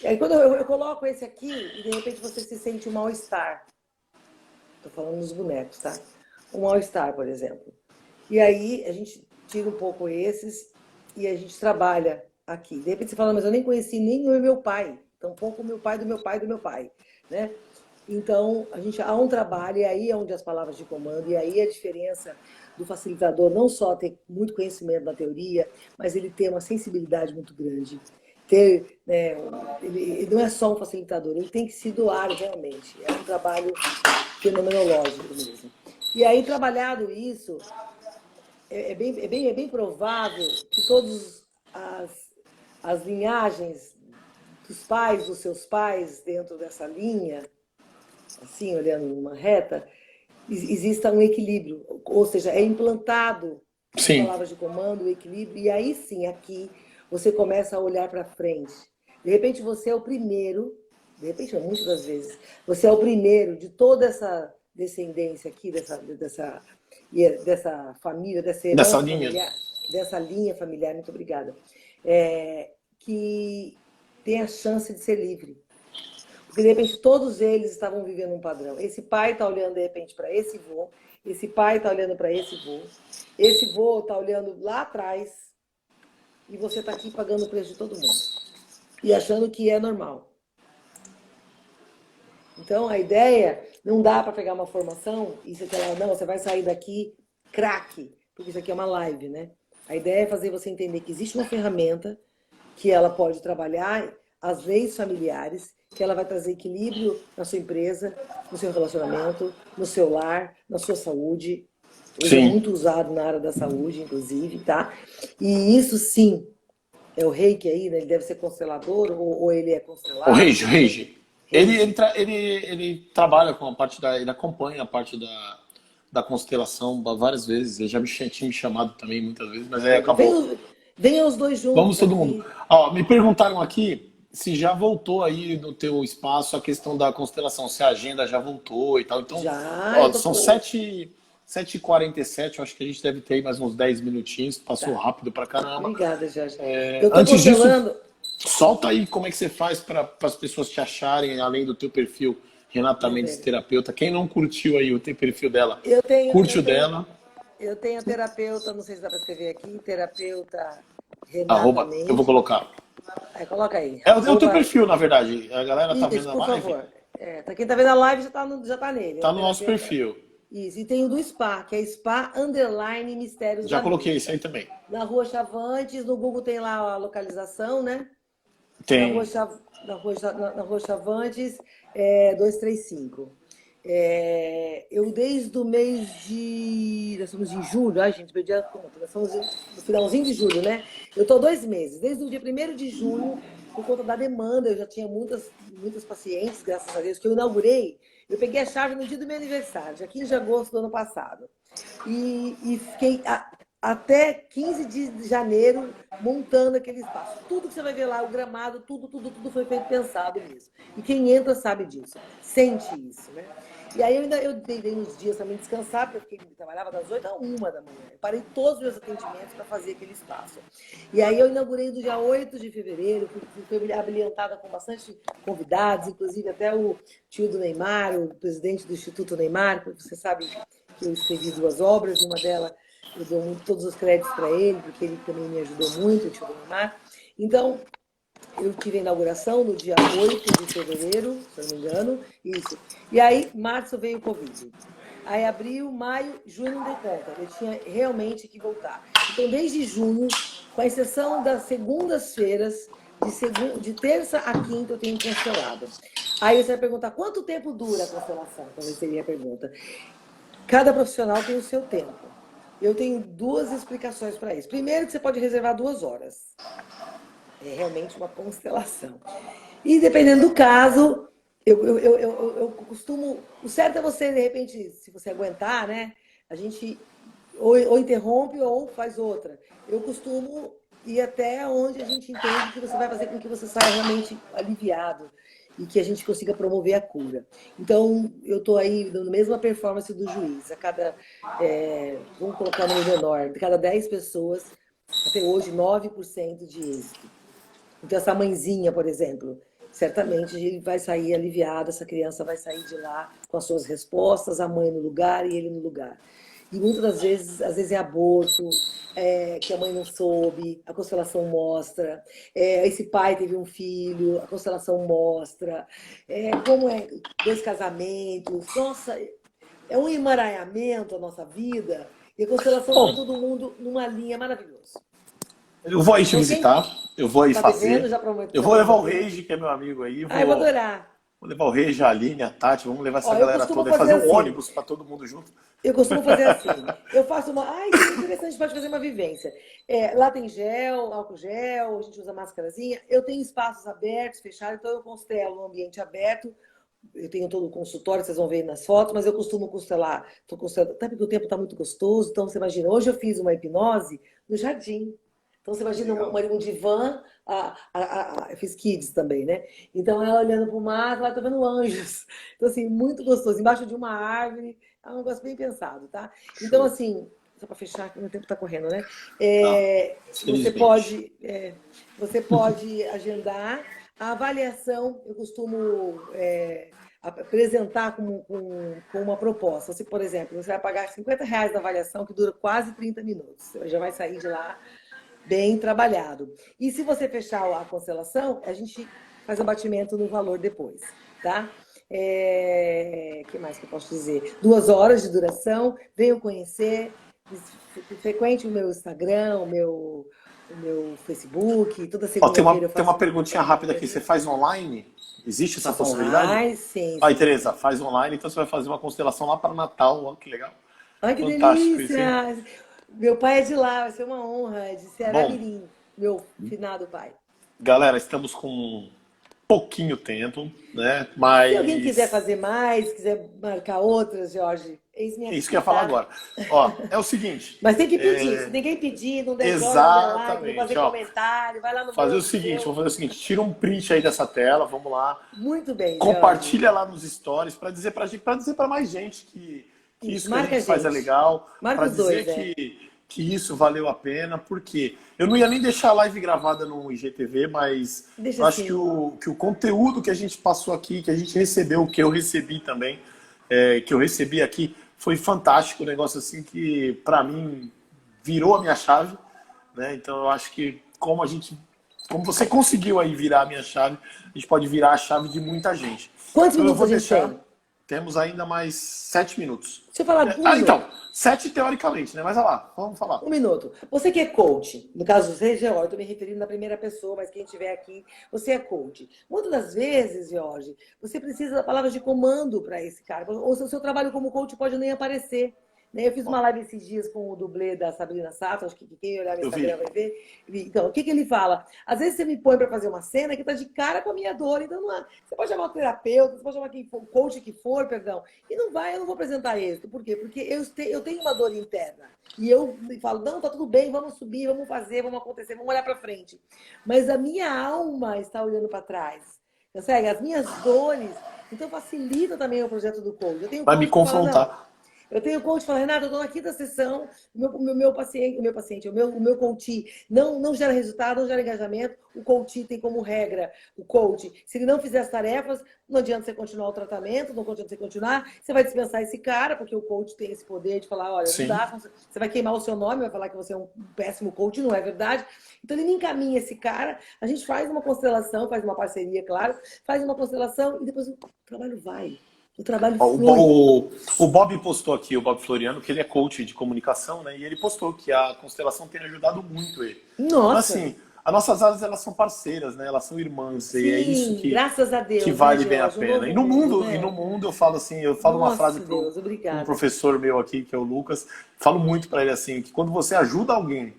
E aí, quando eu coloco esse aqui, e de repente você se sente um mal-estar. Estou falando nos bonecos, tá? Um mal-estar, por exemplo. E aí, a gente tira um pouco esses e a gente trabalha aqui. De repente você fala, mas eu nem conheci nem o meu pai. Tampouco o meu pai do meu pai do meu pai, né? Então, há um trabalho, e aí é onde as palavras de comando, e aí a diferença do facilitador não só ter muito conhecimento da teoria, mas ele ter uma sensibilidade muito grande. Ter, né, ele não é só um facilitador, ele tem que se doar realmente. É um trabalho fenomenológico mesmo. E aí, trabalhado isso, é bem provável que todas as linhagens dos pais, dos seus pais, dentro dessa linha, assim, olhando numa reta, exista um equilíbrio. Ou seja, é implantado as Sim. palavras de comando, o equilíbrio, e aí sim, aqui, você começa a olhar para frente. De repente, você é o primeiro, de repente, muitas das vezes, você é o primeiro de toda essa descendência aqui, dessa família, dessa Dessa herança linha. familiar, dessa linha familiar, muito obrigada, que tem a chance de ser livre. Porque, de repente, todos eles estavam vivendo um padrão. Esse pai está olhando, de repente, para esse pai está olhando para esse vô está olhando lá atrás, e você está aqui pagando o preço de todo mundo. E achando que é normal. Então, a ideia, não dá para pegar uma formação e você falar, não, você vai sair daqui craque, porque isso aqui é uma live, né? A ideia é fazer você entender que existe uma ferramenta que ela pode trabalhar as leis familiares, que ela vai trazer equilíbrio na sua empresa, no seu relacionamento, no seu lar, na sua saúde. Hoje é muito usado na área da saúde, inclusive, tá? E isso sim, é o reiki aí, né? Ele deve ser constelador ou ele é constelado? O Reiji. Ele trabalha com a parte da. Ele acompanha a parte da constelação várias vezes. Ele já tinha me chamado também muitas vezes, mas aí acabou. Venham os dois juntos. Vamos todo mundo. Ó, me perguntaram aqui se já voltou aí no teu espaço a questão da constelação, se a agenda já voltou e tal. Então, já, ó, são 7h47, eu acho que a gente deve ter aí mais uns 10 minutinhos, passou rápido pra caramba. Obrigada, Jorge. Antes disso, solta aí como é que você faz para as pessoas te acharem, além do teu perfil Renata Mendes Terapeuta. Quem não curtiu aí o teu perfil dela, curte o dela. Eu tenho a terapeuta, não sei se dá para escrever aqui, terapeuta Renata Mendes. Eu vou colocar. Coloca aí. É o teu perfil, na verdade. A galera tá vendo a live? Por favor. Quem tá vendo a live já tá nele. Tá no nosso perfil. Isso, e tem o do Spa, que é Spa_Mistérios Já coloquei isso aí também. Na Rua Chavantes, no Google tem lá a localização, né? Tem. Na Rua Chavantes, 235. Eu desde o mês de... Nós estamos em julho, gente, perdi a conta. Nós estamos no finalzinho de julho, né? Eu estou 2 meses. Desde o dia 1º de junho, por conta da demanda, eu já tinha muitas pacientes, graças a Deus, que eu inaugurei. Eu peguei a chave no dia do meu aniversário, dia 15 de agosto do ano passado. E fiquei até 15 de janeiro montando aquele espaço. Tudo que você vai ver lá, o gramado, tudo foi feito pensado mesmo. E quem entra sabe disso, sente isso, né? E aí eu dei uns dias também descansar, porque eu trabalhava das 8 à 1 da manhã. Eu parei todos os meus atendimentos para fazer aquele espaço. E aí eu inaugurei no dia 8 de fevereiro, fui habilitada com bastante convidados, inclusive até o tio do Neymar, o presidente do Instituto Neymar, porque você sabe que eu escrevi 2 obras, uma delas eu dou todos os créditos para ele, porque ele também me ajudou muito, o tio do Neymar. Então, eu tive a inauguração no dia 8 de fevereiro, se eu não me engano, isso. E aí, março veio o Covid. Aí, abril, maio, junho não deu conta. Eu tinha realmente que voltar. Então, desde junho, com a exceção das segundas-feiras, de terça a quinta, eu tenho cancelado. Aí você vai perguntar, quanto tempo dura a cancelação? Talvez seria a pergunta. Cada profissional tem o seu tempo. Eu tenho 2 explicações para isso. Primeiro, que você pode reservar 2 horas. É realmente uma constelação. E dependendo do caso, eu costumo... O certo é você, de repente, se você aguentar, né? A gente ou interrompe ou faz outra. Eu costumo ir até onde a gente entende que você vai fazer com que você saia realmente aliviado. e que a gente consiga promover a cura. Então, eu estou aí dando a mesma performance do juiz. Vamos colocar no menor, de cada 10 pessoas, até hoje, 9% de êxito. Então, essa mãezinha, por exemplo, certamente vai sair aliviada, essa criança vai sair de lá com as suas respostas, a mãe no lugar e ele no lugar. E muitas das vezes, às vezes é aborto, que a mãe não soube, a constelação mostra. Esse pai teve um filho, a constelação mostra. Como é 2 casamentos. Nossa, é um emaranhamento a nossa vida. E a constelação põe todo mundo numa linha maravilhosa. Eu vou aí te visitar, eu vou aí fazer. Eu vou levar o Reigi, que é meu amigo aí. Eu vou adorar. Vou levar o Reigi, a Aline, a Tati, vamos levar essa galera toda e fazer um ônibus para todo mundo junto. Eu costumo fazer assim. Eu faço uma. Ai, que interessante, a gente pode fazer uma vivência. Lá tem gel, álcool gel, a gente usa máscarazinha. Eu tenho espaços abertos, fechados, então eu constelo um ambiente aberto. Eu tenho todo o consultório, vocês vão ver nas fotos, mas eu costumo constelar. Até porque o tempo está muito gostoso, então você imagina. Hoje eu fiz uma hipnose no jardim. Então, você imagina um divã, eu fiz kids também, né? Então, ela olhando para o mar, ela tá vendo anjos. Então, assim, muito gostoso. Embaixo de uma árvore, é um negócio bem pensado, tá? Então, assim, só para fechar, que o meu tempo está correndo, né? Você pode agendar. A avaliação, eu costumo apresentar com uma proposta. Você, por exemplo, você vai pagar R$50 na avaliação, que dura quase 30 minutos. Você já vai sair de lá bem trabalhado. E se você fechar a constelação, a gente faz um batimento no valor depois, tá? Que mais que eu posso dizer? 2 horas de duração, venham conhecer, frequente o meu Instagram, o meu Facebook, toda segunda-feira. Tem uma perguntinha rápida aqui, você faz online? Existe essa possibilidade? Online, sim. Aí, Tereza, faz online, então você vai fazer uma constelação lá para Natal, ó, que legal. Ai, que delícia! Meu pai é de lá, vai ser uma honra, é de Ceará-Mirim, meu finado pai. Galera, estamos com pouquinho tempo, né? Mas... Se alguém quiser fazer mais, quiser marcar outras, Jorge, eis-me aqui. Isso que eu ia falar agora. Ó, é o seguinte... Mas tem que pedir, se ninguém pedir, não der like, não fazer comentário, vai lá no vamos fazer o seguinte, tira um print aí dessa tela, vamos lá. Muito bem, compartilha lá nos stories para dizer para mais gente que isso que a gente faz é legal, para dizer que isso valeu a pena, porque eu não ia nem deixar a live gravada no IGTV, mas eu acho que o conteúdo que a gente passou aqui, que a gente recebeu, que eu recebi também, que eu recebi aqui, foi fantástico, um negócio assim que para mim virou a minha chave, né? Então eu acho que como você conseguiu aí virar a minha chave, a gente pode virar a chave de muita gente. Quantos minutos a gente tem? Temos ainda mais 7 minutos. Deixa eu falar um minuto. Então, 7 teoricamente, né? Mas olha lá, vamos falar. 1 minuto. Você que é coach, no caso você, Jorge, eu estou me referindo na primeira pessoa, mas quem estiver aqui, você é coach. Muitas das vezes, Jorge, você precisa da palavra de comando para esse cara. Ou o seu trabalho como coach pode nem aparecer. Eu fiz uma live esses dias com o dublê da Sabrina Sato, acho que quem olhar no Instagram vai ver. Então, o que ele fala? Às vezes você me põe para fazer uma cena que está de cara com a minha dor, então não é. Você pode chamar o terapeuta, você pode chamar quem for, coach que for, perdão, e eu não vou apresentar êxito. Por quê? Porque eu tenho uma dor interna. E eu falo, não, tá tudo bem, vamos subir, vamos fazer, vamos acontecer, vamos olhar para frente. Mas a minha alma está olhando para trás. Consegue? As minhas dores. Então facilita também o projeto do coach. Vai me confrontar. Eu tenho coach que fala, Renato, eu estou na 5ª sessão, o meu coach não gera resultado, não gera engajamento. O coach tem como regra, o coach, se ele não fizer as tarefas, não adianta você continuar o tratamento, não adianta você continuar, você vai dispensar esse cara, porque o coach tem esse poder de falar, olha, não dá, você vai queimar o seu nome, vai falar que você é um péssimo coach, não é verdade? Então ele me encaminha esse cara, a gente faz uma constelação, faz uma parceria, claro, faz uma constelação e depois o trabalho vai. O trabalho o Bob postou aqui, o Bob Floriano, que ele é coach de comunicação, né? E ele postou que a constelação tem ajudado muito ele. Nossa! Mas, assim, as nossas áreas, elas são parceiras, né? Elas são irmãs. Sim, e é isso que, graças a Deus, que vale né, bem a Jorge? pena. E no mundo eu falo assim, eu falo uma frase para um professor meu aqui, que é o Lucas, falo muito para ele assim, que quando você ajuda alguém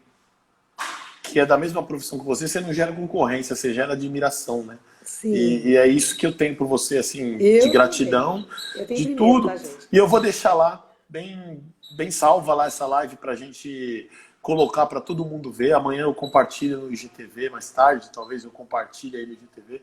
que é da mesma profissão que você não gera concorrência, você gera admiração, né? Sim. E é isso que eu tenho por você, assim, de gratidão, de tudo. E eu vou deixar lá, bem salva lá essa live pra gente colocar para todo mundo ver. Amanhã eu compartilho no IGTV, mais tarde, talvez eu compartilhe aí no IGTV.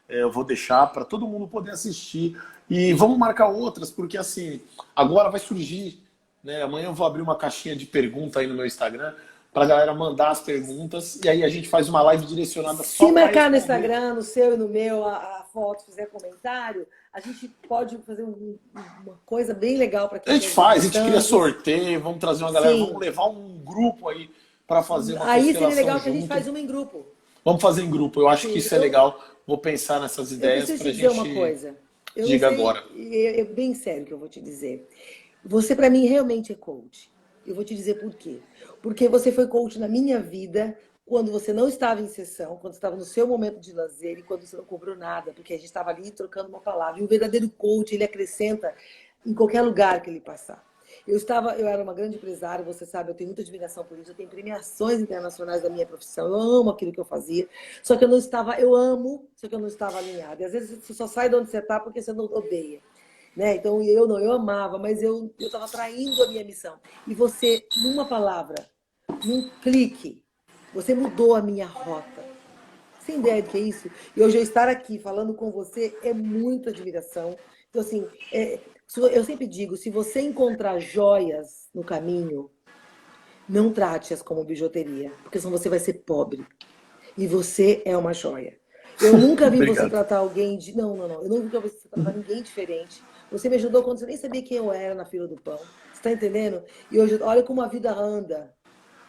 Eu vou deixar para todo mundo poder assistir. E vamos marcar outras, porque assim, agora vai surgir, né? Amanhã eu vou abrir uma caixinha de pergunta aí no meu Instagram para a galera mandar as perguntas e aí a gente faz uma live direcionada só Se para marcar no responder. Instagram, no seu e no meu, a foto, fizer comentário, a gente pode fazer uma coisa bem legal para quem A gente esteja faz, a gente cria visitando. sorteio, vamos trazer uma galera, Sim. vamos levar um grupo aí para fazer uma Aí seria constelação legal que a gente junto. faz uma em grupo. Vamos fazer em grupo, eu acho Sim, que isso é legal. Vou pensar nessas eu ideias preciso para a te dizer gente. uma coisa. Eu não Diga sei, agora. é bem sério que eu vou te dizer. Você, para mim, realmente é coach. Eu vou te dizer por quê. Porque você foi coach na minha vida quando você não estava em sessão, quando estava no seu momento de lazer e quando você não cobrou nada, porque a gente estava ali trocando uma palavra. E o verdadeiro coach, ele acrescenta em qualquer lugar que ele passar. Eu era uma grande empresária, você sabe, eu tenho muita admiração por isso, eu tenho premiações internacionais da minha profissão, eu amo aquilo que eu fazia, só que eu não estava, eu amo, só que eu não estava alinhada. E às vezes você só sai de onde você está porque você não odeia. Né? Então eu amava, mas eu estava traindo a minha missão. E você, numa palavra, num clique, você mudou a minha rota. Sem ideia do que é isso. E hoje eu estar aqui falando com você é muita admiração. Então, assim, eu sempre digo, se você encontrar joias no caminho, não trate-as como bijuteria, porque senão você vai ser pobre. E você é uma joia. Eu nunca vi você Obrigado. tratar alguém de... Não. Eu nunca vi você tratar ninguém diferente. Você me ajudou quando você nem sabia quem eu era na fila do pão. Você está entendendo? E hoje, olha como a vida anda.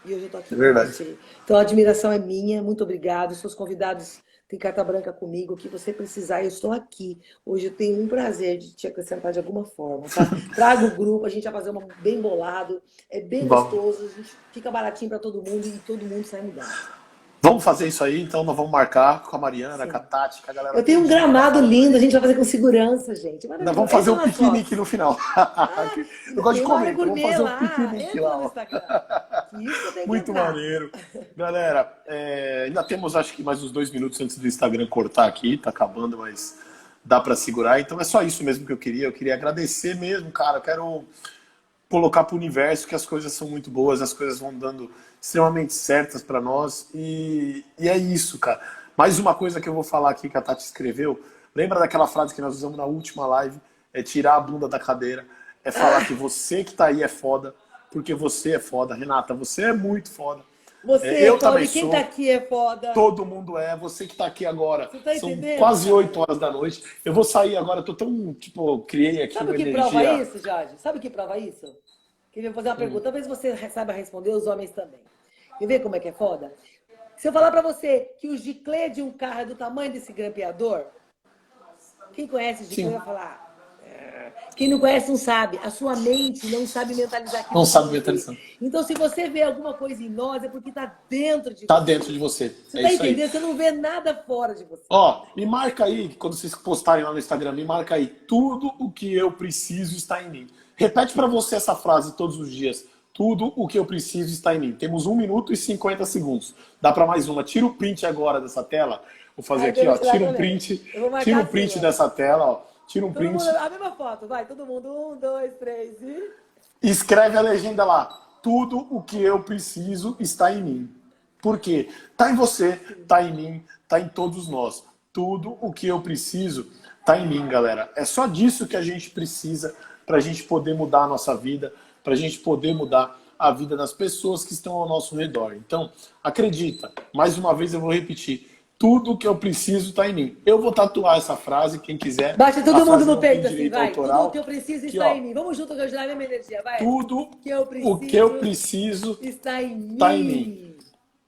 E hoje eu estou aqui É com verdade. você. Então a admiração é minha. Muito obrigado. Seus convidados têm carta branca comigo. O que você precisar, eu estou aqui. Hoje eu tenho um prazer de te acrescentar de alguma forma, tá? Traga o grupo, a gente vai fazer uma bem bolado. É bem Vamos. gostoso. A gente fica baratinho para todo mundo e todo mundo sai mudado. Vamos fazer isso aí, então nós vamos marcar com a Mariana, Sim. com a Tati, com a galera. Eu tenho um todinha pra gramado falar. lindo, a gente vai fazer com segurança, gente. Nós Maravilhoso. vamos fazer Entra um nas piquenique fotos. no final. Eu gosto de Tem uma área comer, então vamos gourmet fazer um lá. piquenique Entra lá. no Ó. Instagram. Que isso eu tenho que Muito entrar. maneiro. Galera, ainda temos acho que mais uns 2 minutos antes do Instagram cortar aqui, tá acabando, mas dá pra segurar. Então é só isso mesmo que eu queria. Eu queria agradecer mesmo, cara. Eu quero colocar para o universo que as coisas são muito boas, as coisas vão dando extremamente certas para nós e é isso, cara. Mais uma coisa que eu vou falar aqui que a Tati escreveu, lembra daquela frase que nós usamos na última live? É tirar a bunda da cadeira, é falar que você que tá aí é foda, porque você é foda. Renata, você é muito foda. Você Eu é foda também e quem sou. tá aqui é foda. Todo mundo é, você que tá aqui agora. Você tá São entendendo, quase cara? 8 horas da noite. Eu vou sair agora, eu tô tão, tipo, criei aqui Sabe uma o que prova energia. isso, Jorge? Sabe o que prova isso? Queria fazer uma pergunta. Talvez você saiba responder, os homens também. Quer ver como é que é foda? Se eu falar pra você que o giclê de um carro é do tamanho desse grampeador, quem conhece o giclê Sim. vai falar. Quem não conhece não sabe. A sua mente não sabe mentalizar aquilo. Não que sabe você vê. mentalizar. Então, se você vê alguma coisa em nós, é porque tá dentro de Tá você. dentro de você. Você É tá isso aí. entendendo? Você não vê nada fora de você. Ó, me marca aí, quando vocês postarem lá no Instagram, me marca aí. Tudo o que eu preciso está em mim. Repete pra você essa frase todos os dias. Tudo o que eu preciso está em mim. Temos 1 minuto e 50 segundos. Dá pra mais uma. Tira o print agora dessa tela. Vou fazer Ai, aqui, ó. eu vou tirar Tira um também. print. Eu vou marcar Tira um assim, print ó. dessa tela, ó. Tira um Todo mundo, print. a mesma foto, vai, todo mundo. 1, 2, 3 e... Escreve a legenda lá. Tudo o que eu preciso está em mim. Por quê? Tá em você, tá em mim, tá em todos nós. Tudo o que eu preciso tá em mim, galera. É só disso que a gente precisa para a gente poder mudar a nossa vida, para a gente poder mudar a vida das pessoas que estão ao nosso redor. Então, acredita. Mais uma vez eu vou repetir. Tudo o que eu preciso está em mim. Eu vou tatuar essa frase, quem quiser. Bate A todo mundo frase no não tem peito assim, direito vai. autoral. Tudo o que eu preciso Aqui, está ó. em mim. Vamos junto que eu já a mesma energia, vai. Tudo o que eu preciso está em mim. tá em mim.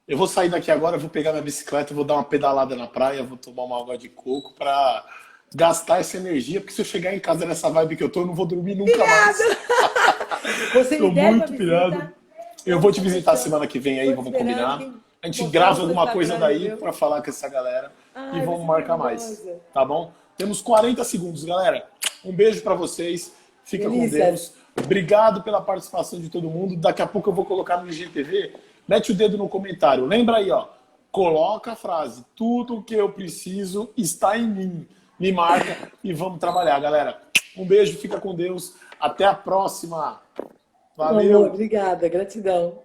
Eu vou sair daqui agora, vou pegar minha bicicleta, vou dar uma pedalada na praia, vou tomar uma água de coco pra gastar essa energia, porque se eu chegar em casa nessa vibe que eu tô, eu não vou dormir nunca mais. Você Tô me deve muito pra pirado. visita. Eu vou te visitar semana que vem aí, Tô vamos esperando combinar. quem A gente postar grava no alguma coisa Instagram, daí viu? pra falar com essa galera Ai, e vai vamos ser marcar mais, maravilhoso. tá bom? Temos 40 segundos, galera. Um beijo pra vocês. Fica com Delícia. Deus. Obrigado pela participação de todo mundo. Daqui a pouco eu vou colocar no IGTV. Mete o dedo no comentário. Lembra aí, ó. Coloca a frase. Tudo o que eu preciso está em mim. Me marca e vamos trabalhar, galera. Um beijo, fica com Deus. Até a próxima. Amor, Valeu. obrigada, gratidão.